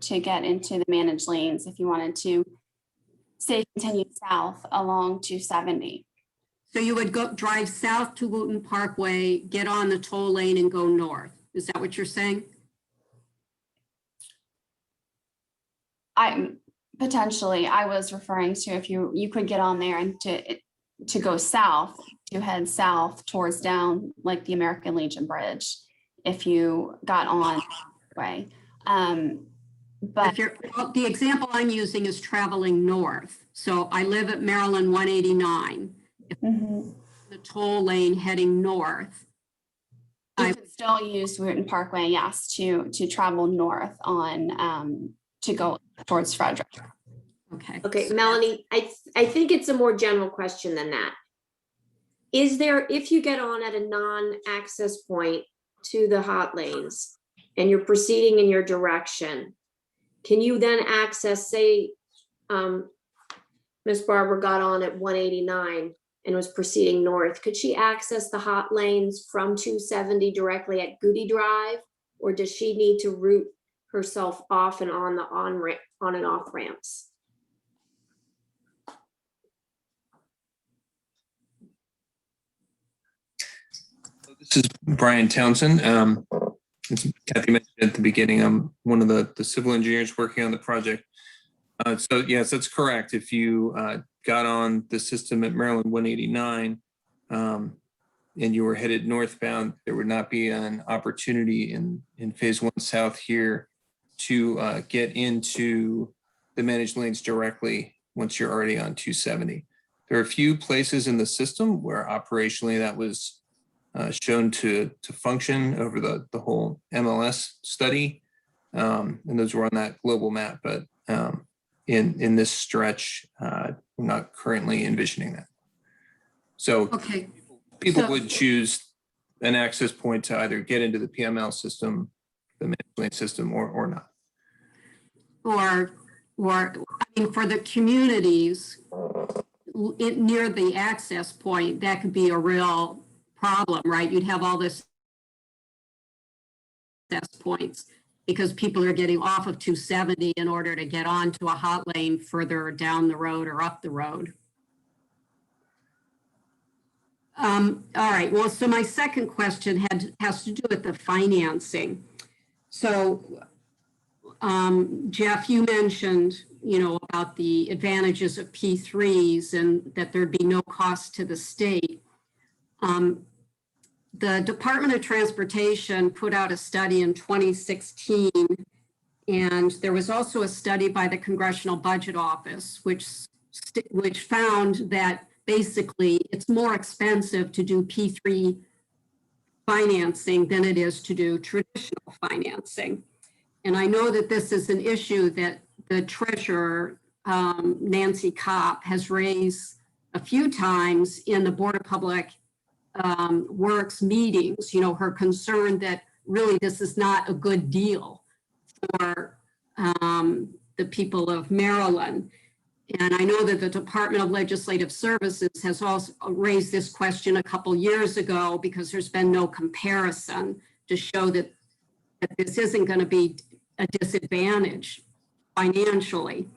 to get into the managed lanes if you wanted to say continue south along 270. So you would drive south to Wooten Parkway, get on the toll lane and go north. Is that what you're saying? Potentially, I was referring to if you could get on there and to go south, to head south towards down like the American Legion Bridge, if you got on the way. But the example I'm using is traveling north. So I live at Maryland 189. The toll lane heading north. You could still use Wooten Parkway, yes, to travel north on to go towards Frederick. Okay. Okay, Melanie, I think it's a more general question than that. Is there, if you get on at a non-access point to the hot lanes and you're proceeding in your direction, can you then access, say, Miss Barbara got on at 189 and was proceeding north, could she access the hot lanes from 270 directly at Goody Drive? Or does she need to route herself off and on the on and off ramps? This is Brian Townsend. as Kathy mentioned at the beginning, I'm one of the civil engineers working on the project. So yes, that's correct. If you got on the system at Maryland 189 and you were headed northbound, there would not be an opportunity in Phase 1 South here to get into the managed lanes directly once you're already on 270. There are a few places in the system where operationally that was shown to function over the whole MLS study. And those were on that global map, but in this stretch, we're not currently envisioning that. So Okay. people So- would choose an access point to either get into the PML system, the managed lane system, or not. Or, I mean, for the communities near the access point, that could be a real problem, right? You'd have all this access points because people are getting off of 270 in order to get onto a hot lane further down the road or up the road. All right, well, so my second question has to do with the financing. So, Jeff, you mentioned, about the advantages of P3s and that there'd be no cost to the state. The Department of Transportation put out a study in 2016, and there was also a study by the Congressional Budget Office, which found that basically it's more expensive to do P3 financing than it is to do traditional financing. And I know that this is an issue that the treasurer, Nancy Kopp, has raised a few times in the Board of Public Works meetings, her concern that really this is not a good deal for the people of Maryland. And I know that the Department of Legislative Services has also raised this question a couple years ago because there's been no comparison to show that this isn't going to be a disadvantage financially.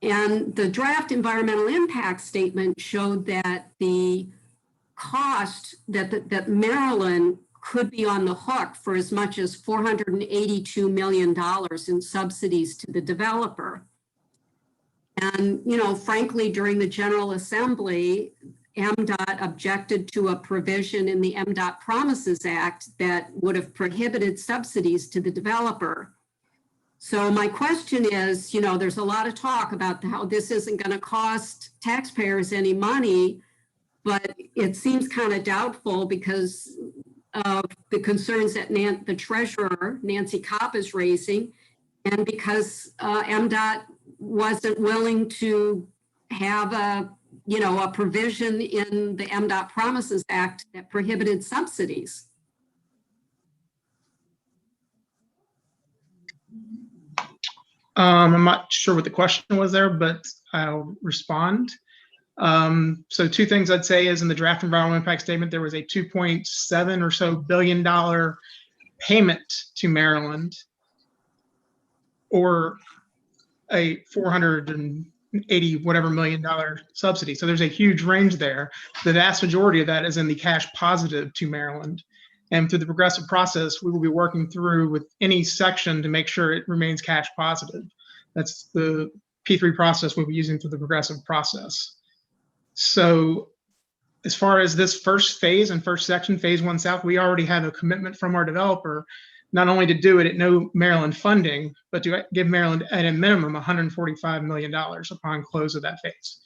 And the draft environmental impact statement showed that the cost that Maryland could be on the hook for as much as $482 million in subsidies to the developer. And, frankly, during the General Assembly, MDOT objected to a provision in the MDOT Promises Act that would have prohibited subsidies to the developer. So my question is, there's a lot of talk about how this isn't going to cost taxpayers any money, but it seems kind of doubtful because of the concerns that the treasurer, Nancy Kopp, is raising, and because MDOT wasn't willing to have a provision in the MDOT Promises Act that prohibited subsidies. I'm not sure what the question was there, but I'll respond. So two things I'd say is in the draft environmental impact statement, there was a $2.7 or so billion payment to Maryland, or a $480 whatever million subsidy. So there's a huge range there. The vast majority of that is in the cash positive to Maryland. And through the progressive process, we will be working through with any section to make sure it remains cash positive. That's the P3 process we'll be using through the progressive process. So as far as this first phase and first section, Phase 1 South, we already have a commitment from our developer, not only to do it at no Maryland funding, but to give Maryland at a minimum $145 million upon close of that phase.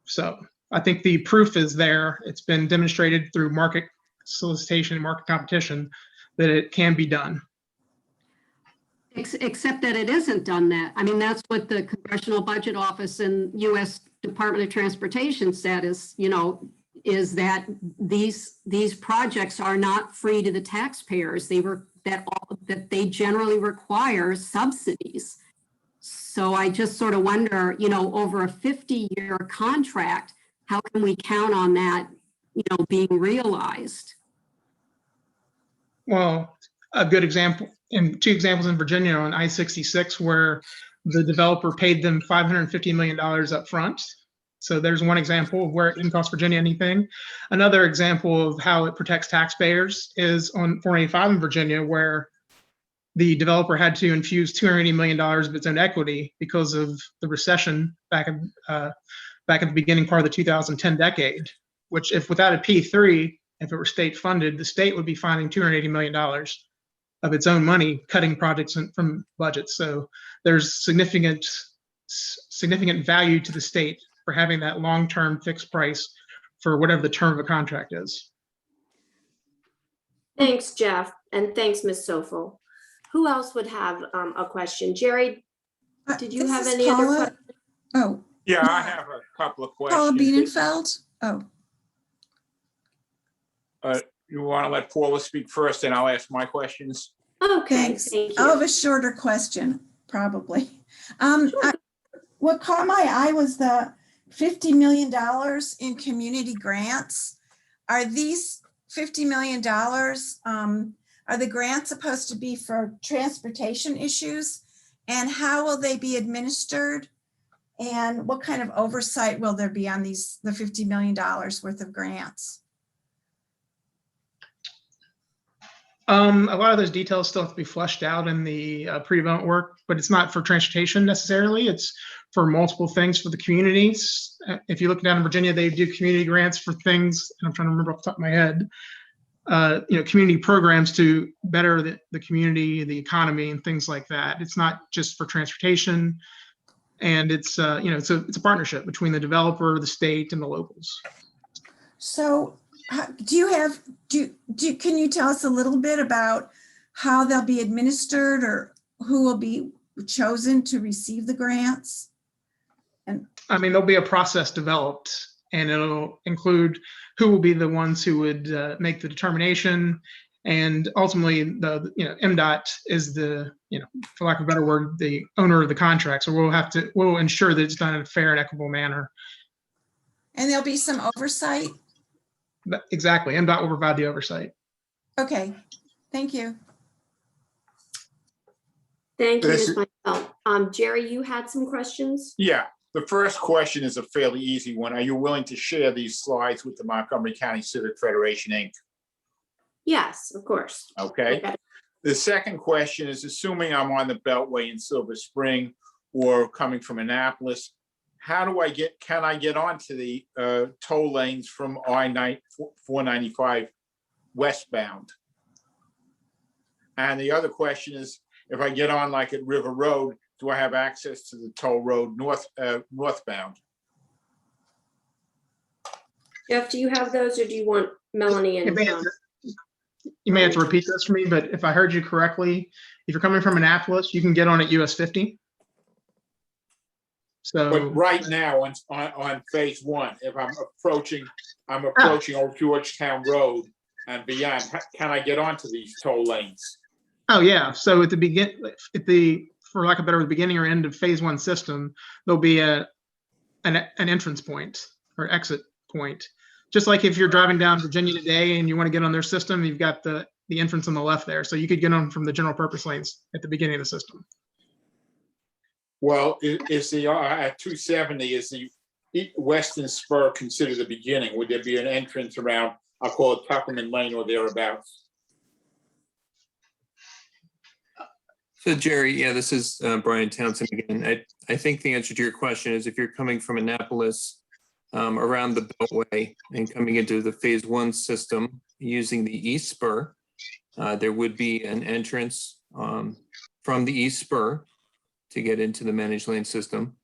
So I think the proof is there. It's been demonstrated through market solicitation and market competition that it can be done. Except that it isn't done that. I mean, that's what the Congressional Budget Office and U.S. Department of Transportation said is that these projects are not free to the taxpayers. That they generally require subsidies. So I just sort of wonder, over a 50-year contract, how can we count on that, being realized? Well, a good example, and two examples in Virginia on I-66, where the developer paid them $550 million up front, So there's one example of where it didn't cost Virginia anything. Another example of how it protects taxpayers is on 485 in Virginia, where the developer had to infuse $280 million of its own equity because of the recession back at the beginning part of the 2010 decade, which if without a P3, if it were state funded, the state would be finding $280 million of its own money, cutting projects from budgets. So there's significant value to the state for having that long-term fixed price for whatever the term of a contract is. Thanks, Jeff, and thanks, Ms. Sofel. Who else would have a question? Jerry, did you This have is any other Paula. questions? Oh, Yeah, I have a couple of Paula questions. Bienenfeld. Oh, You want to let Paula speak first, and I'll ask my questions? Okay, thanks. thank I'll have you. a shorter question, probably. What caught my eye was the $50 million in community grants. Are these $50 million, are the grants supposed to be for transportation issues? And how will they be administered? And what kind of oversight will there be on the $50 million worth of grants? A lot of those details still have to be fleshed out in the pre-development work, but it's not for transportation necessarily. It's for multiple things for the communities. If you look down in Virginia, they do community grants for things, and I'm trying to remember off the top of my head, community programs to better the community, the economy, and things like that. It's not just for transportation, and it's it's a partnership between the developer, the state, and the locals. So can you tell us a little bit about how they'll be administered or who will be chosen to receive the grants? And I mean, there'll be a process developed, and it'll include who will be the ones who would make the determination, and ultimately the MDOT is the for lack of a better word, the owner of the contract. So we'll ensure that it's done in a fair and equitable manner. and there'll be some oversight. Exactly, MDOT will provide the oversight. Okay, thank you. Thank you, This Ms. Michael. Jerry, you had some questions? Yeah, the first question is a fairly easy one. Are you willing to share these slides with the Montgomery County Civic Federation, Inc.? Yes, of course. Okay. The second question is, assuming I'm on the Beltway in Silver Spring or coming from Annapolis, can I get onto the toll lanes from I-495 westbound? And the other question is, if I get on like at River Road, do I have access to the toll road northbound? Jeff, do you have those, or do you want Melanie and You may have to repeat this for me, but if I heard you correctly, if you're coming from Annapolis, you can get on at US 50. So, But right now on phase one, if I'm approaching Old Georgetown Road and beyond, can I get onto these toll lanes? oh yeah. So at for lack of a better, the beginning or end of phase one system, there'll be an entrance point or exit point. Just like if you're driving down Virginia today and you want to get on their system, you've got the entrance on the left there. So you could get on from the general purpose lanes at the beginning of the system. Well, is the I-270, is the western spur considered the beginning? Would there be an entrance around, I'll call it Tuckerman Lane or thereabouts? So Jerry, yeah, this is Brian Townsend again. I think the answer to your question is if you're coming from Annapolis around the Beltway and coming into the phase one system using the east spur, there would be an entrance from the east spur to get into the managed lane system.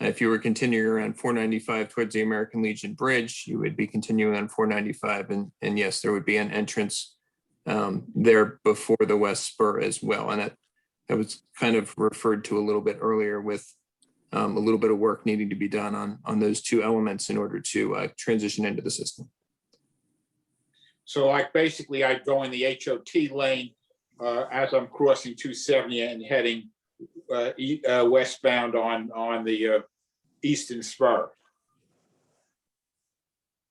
If you were continuing around 495 towards the American Legion Bridge, you would be continuing on 495. And yes, there would be an entrance there before the west spur as well. And that was kind of referred to a little bit earlier with a little bit of work needing to be done on those two elements in order to transition into the system. So like basically I'd go in the HOT lane as I'm crossing 270 and heading westbound on the eastern spur.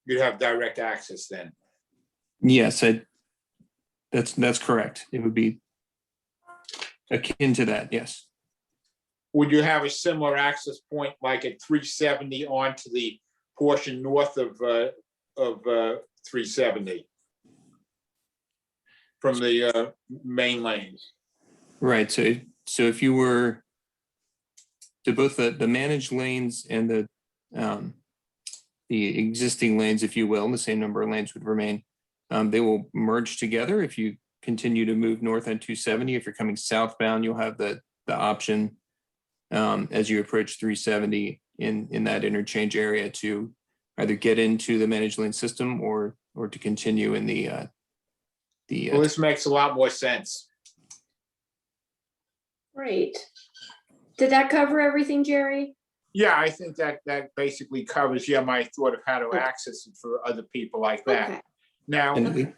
You'd have direct access then. Yes, that's correct. It would be akin to that, yes. Would you have a similar access point like at 370 onto the portion north of 370 from the main lanes. Right. So if you were to both the managed lanes and the existing lanes, if you will, the same number of lanes would remain. They will merge together if you continue to move north on 270. If you're coming southbound, you'll have the option as you approach 370 in that interchange area to either get into the managed lane system or to continue in the Well, this makes a lot more sense. Great. Did that cover everything, Jerry? Yeah, I think that basically covers, my thought of how to access it for other people like that. Okay. Now, And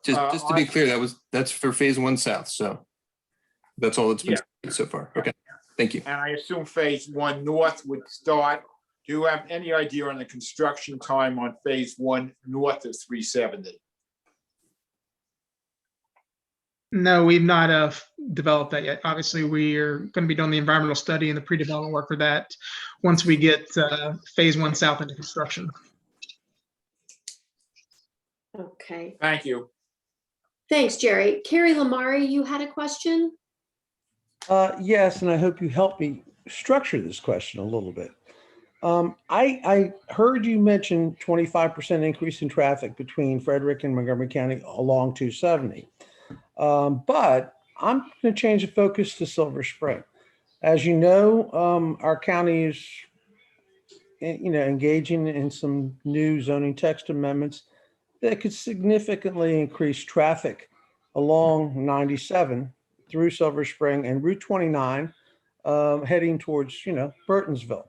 just to be clear, that's for phase 1 south. So that's all that's been said so far. Okay, thank you. and I assume phase 1 north would start. Do you have any idea on the construction time on phase 1 north of 370? No, we've not developed that yet. Obviously, we are going to be doing the environmental study and the pre-development work for that once we get phase 1 south into construction. Okay. Thank you. Thanks, Jerry. Carrie Lamari, you had a question? Yes, and I hope you help me structure this question a little bit. I heard you mention 25% increase in traffic between Frederick and Montgomery County along 270. But I'm going to change the focus to Silver Spring. As you know, our county is, engaging in some new zoning text amendments that could significantly increase traffic along 97 through Silver Spring and Route 29, heading towards, Burtonsville.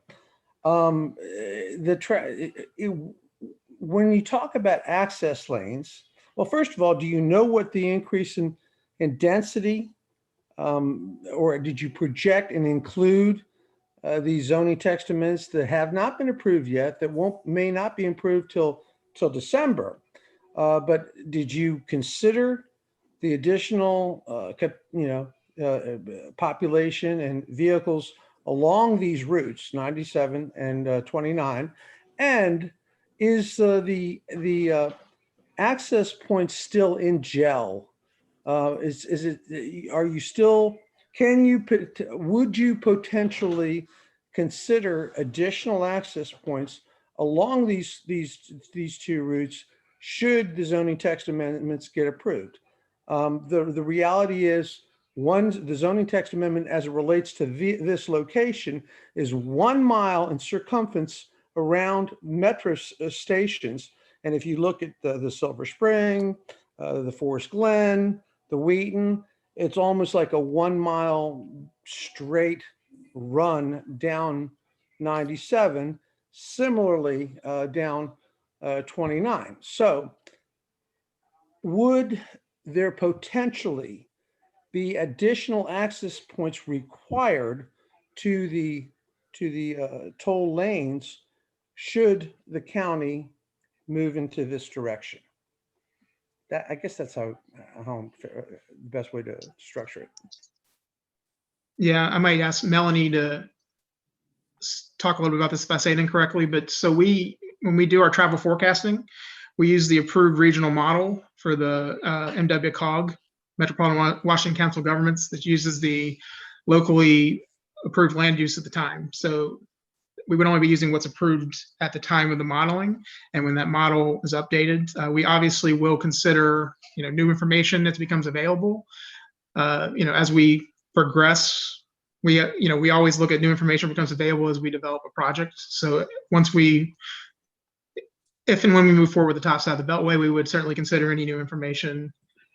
When you talk about access lanes, well, first of all, do you know what the increase in density, or did you project and include these zoning text amendments that have not been approved yet, that may not be approved till December? But did you consider the additional, population and vehicles along these routes, 97 and 29? And is the access point still in gel? Is it? Are you still? Would you potentially consider additional access points along these two routes should the zoning text amendments get approved? The reality is, the zoning text amendment as it relates to this location is 1 mile in circumference around metro stations. And if you look at the Silver Spring, the Forest Glen, the Wheaton, it's almost like a 1 mile straight run down 97, similarly down 29. So would there potentially be additional access points required to the toll lanes should the county move into this direction? I guess that's how the best way to structure it. Yeah, I might ask Melanie to talk a little bit about this if I say it incorrectly, but so when we do our travel forecasting, we use the approved regional model for the MWCOG, Metropolitan Washington Council of Governments, that uses the locally approved land use at the time. So we would only be using what's approved at the time of the modeling. And when that model is updated, we obviously will consider, new information that becomes available. As we progress, we always look at new information that becomes available as we develop a project. So if and when we move forward with the top side of the Beltway, we would certainly consider any new information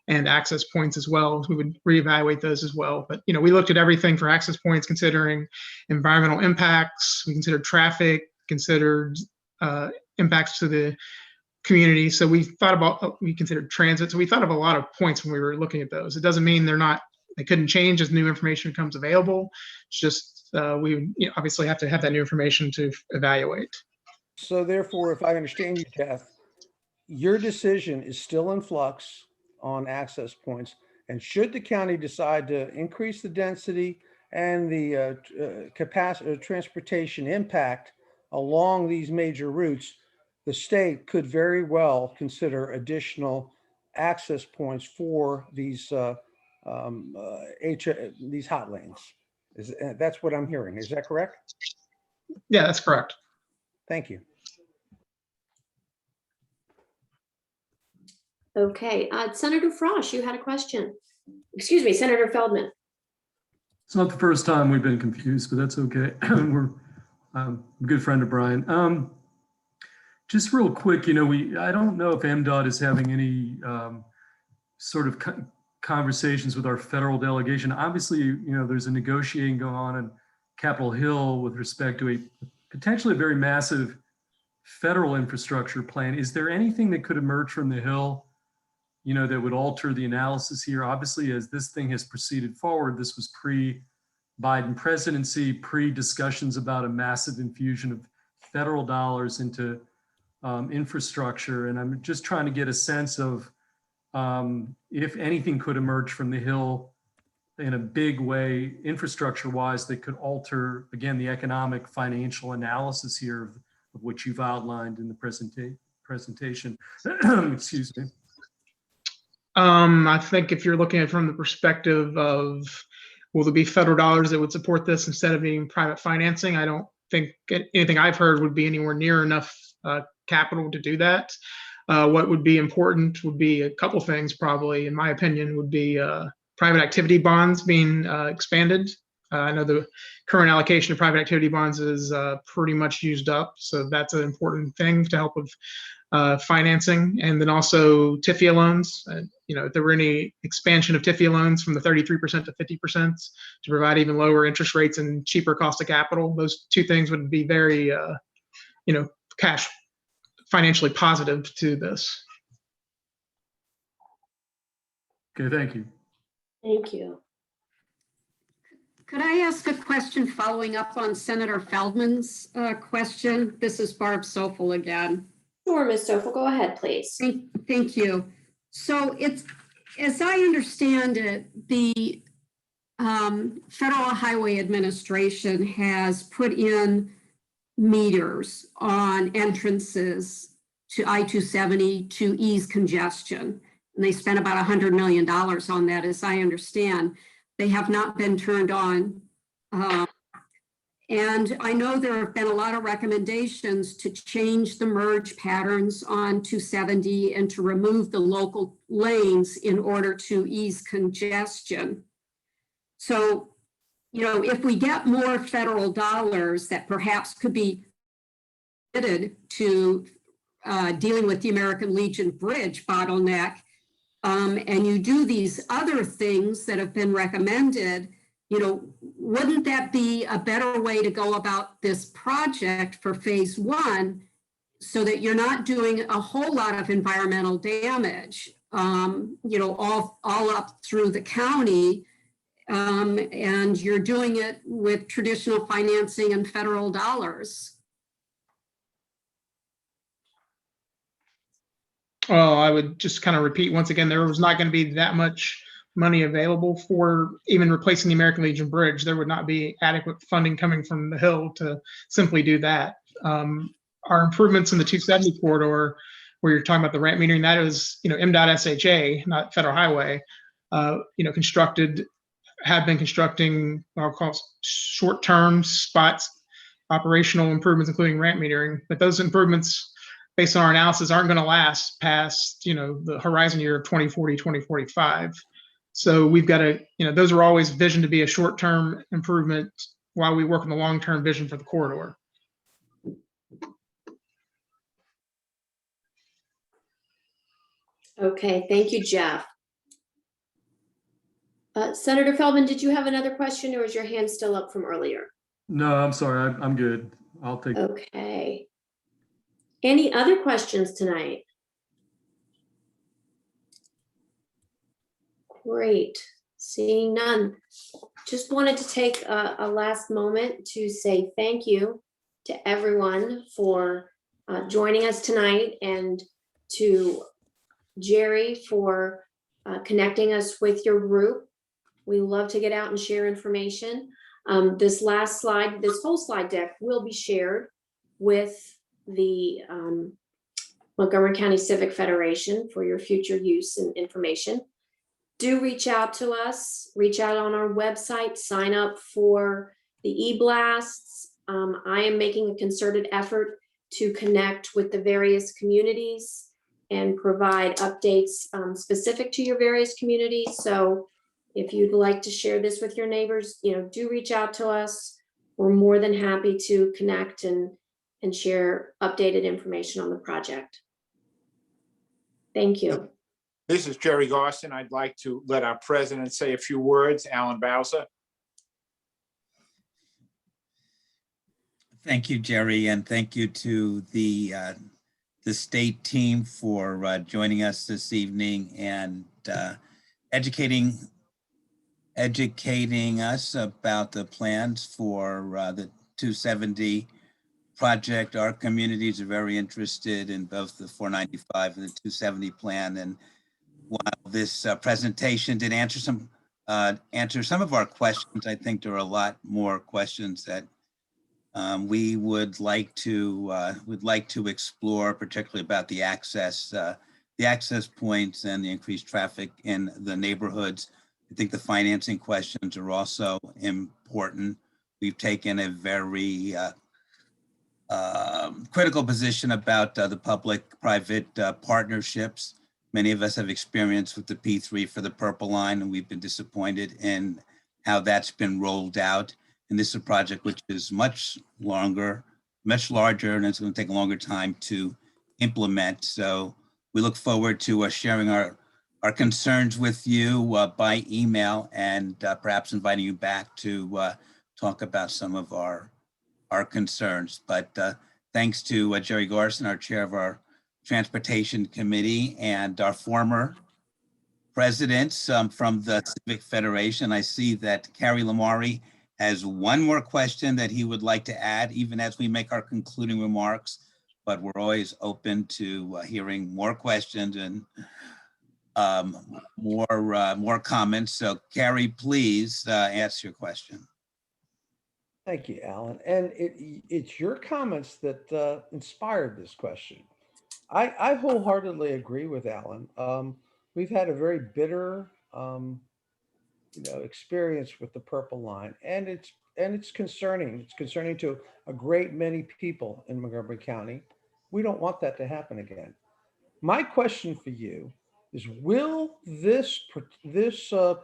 and access points as well. We would reevaluate those as well. But, we looked at everything for access points, considering environmental impacts. We considered traffic, considered impacts to the community. So we considered transit. So we thought of a lot of points when we were looking at those. It doesn't mean they couldn't change as new information becomes available. It's just we would obviously have to have that new information to evaluate. So therefore, if I understand you, Jeff, your decision is still in flux on access points. And should the county decide to increase the density and the capacity transportation impact along these major routes, the state could very well consider additional access points for these these hot lanes. That's what I'm hearing. Is that correct? Yeah, that's correct. Thank you. Okay, Senator Frosch, you had a question. Excuse me, Senator Feldman. It's not the first time we've been confused, but that's okay. We're a good friend of Brian. Just real quick, you know, I don't know if MDOT is having any sort of conversations with our federal delegation. Obviously, you know, there's a negotiating going on in Capitol Hill with respect to a potentially very massive federal infrastructure plan. Is there anything that could emerge from the Hill, you know, that would alter the analysis here? Obviously, as this thing has proceeded forward, this was pre-Biden presidency, pre-discussions about a massive infusion of federal dollars into infrastructure. And I'm just trying to get a sense of if anything could emerge from the Hill in a big way, infrastructure-wise, that could alter, again, the economic financial analysis here of what you've outlined in the presentation. Excuse me. I think if you're looking at it from the perspective of, will there be federal dollars that would support this instead of being private financing? I don't think anything I've heard would be anywhere near enough capital to do that. What would be important would be a couple things, probably, in my opinion, would be private activity bonds being expanded. I know the current allocation of private activity bonds is pretty much used up, so that's an important thing to help with financing. And then also TIFIA loans. You know, if there were any expansion of TIFIA loans from the 33% to 50% to provide even lower interest rates and cheaper cost of capital, those two things would be very, you know, cash financially positive to this. Okay, thank you. Thank you. Could I ask a question following up on Senator Feldman's question? This is Barb Sofel again. Sure, Ms. Stoffel, go ahead, please. Thank you. So it's, as I understand it, the Federal Highway Administration has put in meters on entrances to I-270 to ease congestion. And they spent about $100 million on that, as I understand. They have not been turned on. And I know there have been a lot of recommendations to change the merge patterns on 270 and to remove the local lanes in order to ease congestion. So, you know, if we get more federal dollars that perhaps could be committed to dealing with the American Legion Bridge bottleneck, and you do these other things that have been recommended, you know, wouldn't that be a better way to go about this project for phase one so that you're not doing a whole lot of environmental damage, you know, all up through the county, and you're doing it with traditional financing and federal dollars? Well, I would just kind of repeat once again, there was not going to be that much money available for even replacing the American Legion Bridge. There would not be adequate funding coming from the Hill to simply do that. Our improvements in the 270 corridor, where you're talking about the ramp metering, that is, you know, MDOT SHA, not Federal Highway, you know, have been constructing what I'll call short-term spots, operational improvements, including ramp metering. But those improvements, based on our analysis, aren't going to last past, you know, the horizon year of 2040, 2045. So we've got to, you know, those are always visioned to be a short-term improvement while we work on the long-term vision for the corridor. Okay, thank you, Jeff. Senator Feldman, did you have another question, or is your hand still up from earlier? No, I'm sorry. I'm good. I'll take. Okay. Any other questions tonight? Great. Seeing none. Just wanted to take a last moment to say thank you to everyone for joining us tonight, and to Jerry for connecting us with your group. We love to get out and share information. This last slide, this whole slide deck will be shared with the Montgomery County Civic Federation for your future use and information. Do reach out to us, reach out on our website, sign up for the e-blasts. I am making a concerted effort to connect with the various communities and provide updates specific to your various communities. So if you'd like to share this with your neighbors, do reach out to us. We're more than happy to connect and share updated information on the project. Thank you. This is Jerry Garson. I'd like to let our president say a few words, Alan Bowser. Thank you, Jerry, and thank you to the state team for joining us this evening and educating us about the plans for the 270 project. Our communities are very interested in both the 495 and the 270 plan. And while this presentation did answer some of our questions, I think there are a lot more questions that we would like to explore, particularly about the access points and the increased traffic in the neighborhoods. I think the financing questions are also important. We've taken a very critical position about the public-private partnerships. Many of us have experience with the P3 for the Purple Line, and we've been disappointed in how that's been rolled out. And this is a project which is much larger, and it's going to take a longer time to implement. So we look forward to sharing our concerns with you by email and perhaps inviting you back to talk about some of our concerns. But thanks to Jerry Garson, our chair of our Transportation Committee, and our former presidents from the Civic Federation. I see that Carrie Lamari has one more question that he would like to add, even as we make our concluding remarks, but we're always open to hearing more questions and more comments. So Carrie, please ask your question. Thank you, Alan. And it's your comments that inspired this question. I wholeheartedly agree with Alan. We've had a very bitter experience with the Purple Line, and it's concerning. It's concerning to a great many people in Montgomery County. We don't want that to happen again. My question for you is: will this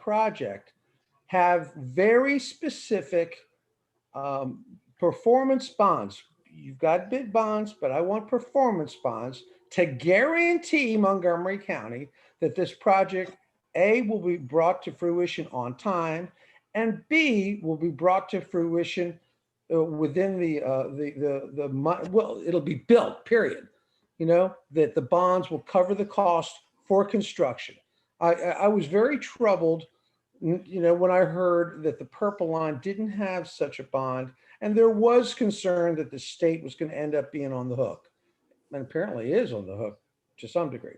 project have very specific performance bonds? You've got bid bonds, but I want performance bonds to guarantee Montgomery County that this project, A, will be brought to fruition on time, and B, will be brought to fruition within well, it'll be built, period. That the bonds will cover the cost for construction. I was very troubled, when I heard that the Purple Line didn't have such a bond, and there was concern that the state was going to end up being on the hook, and apparently is on the hook to some degree.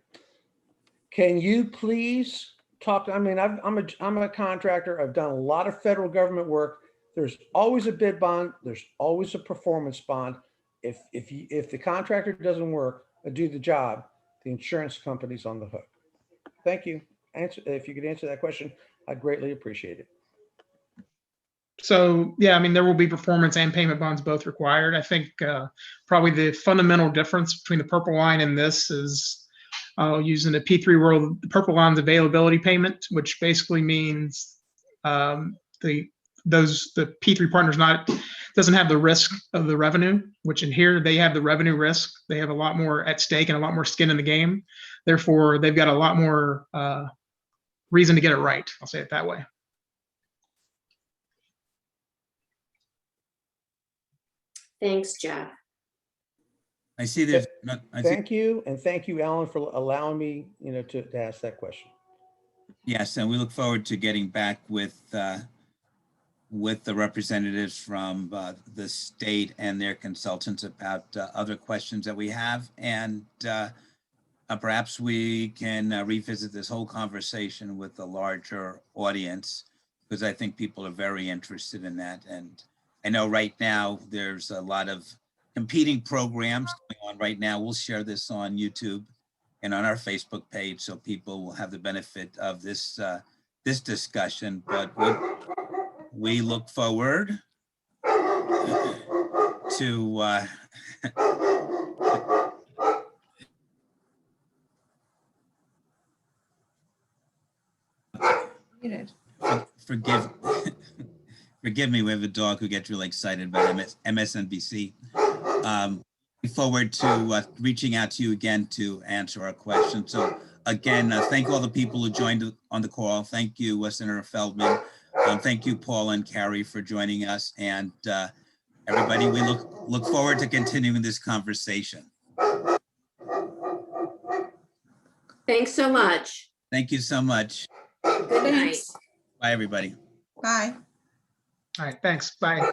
Can you please talk? I mean, I'm a contractor. I've done a lot of federal government work. There's always a bid bond. There's always a performance bond. If the contractor doesn't work or do the job, the insurance company's on the hook. Thank you. If you could answer that question, I'd greatly appreciate it. So, yeah, I mean, there will be performance and payment bonds both required. I think probably the fundamental difference between the Purple Line and this is using the P3 world, the Purple Line's availability payment, which basically means the P3 partner's doesn't have the risk of the revenue, which in here they have the revenue risk. They have a lot more at stake and a lot more skin in the game. Therefore, they've got a lot more reason to get it right. I'll say it that way. Thanks, Jeff. I see there's. Thank you, and thank you, Alan, for allowing me, to ask that question. Yes, and we look forward to getting back with the representatives from the state and their consultants about other questions that we have, and perhaps we can revisit this whole conversation with a larger audience, because I think people are very interested in that. And I know right now there's a lot of competing programs going on right now. We'll share this on YouTube and on our Facebook page, so people will have the benefit of this this discussion. But we look forward to forgive forgive me. We have a dog who gets really excited about MSNBC. Look forward to reaching out to you again to answer our questions. So again, thank all the people who joined on the call. Thank you, Senator Feldman. Thank you, Paul and Carrie, for joining us. And everybody, we look forward to continuing this conversation. Thanks so much. Thank you so much. Good night. Thanks. Bye, everybody. Bye. All right, thanks. Bye.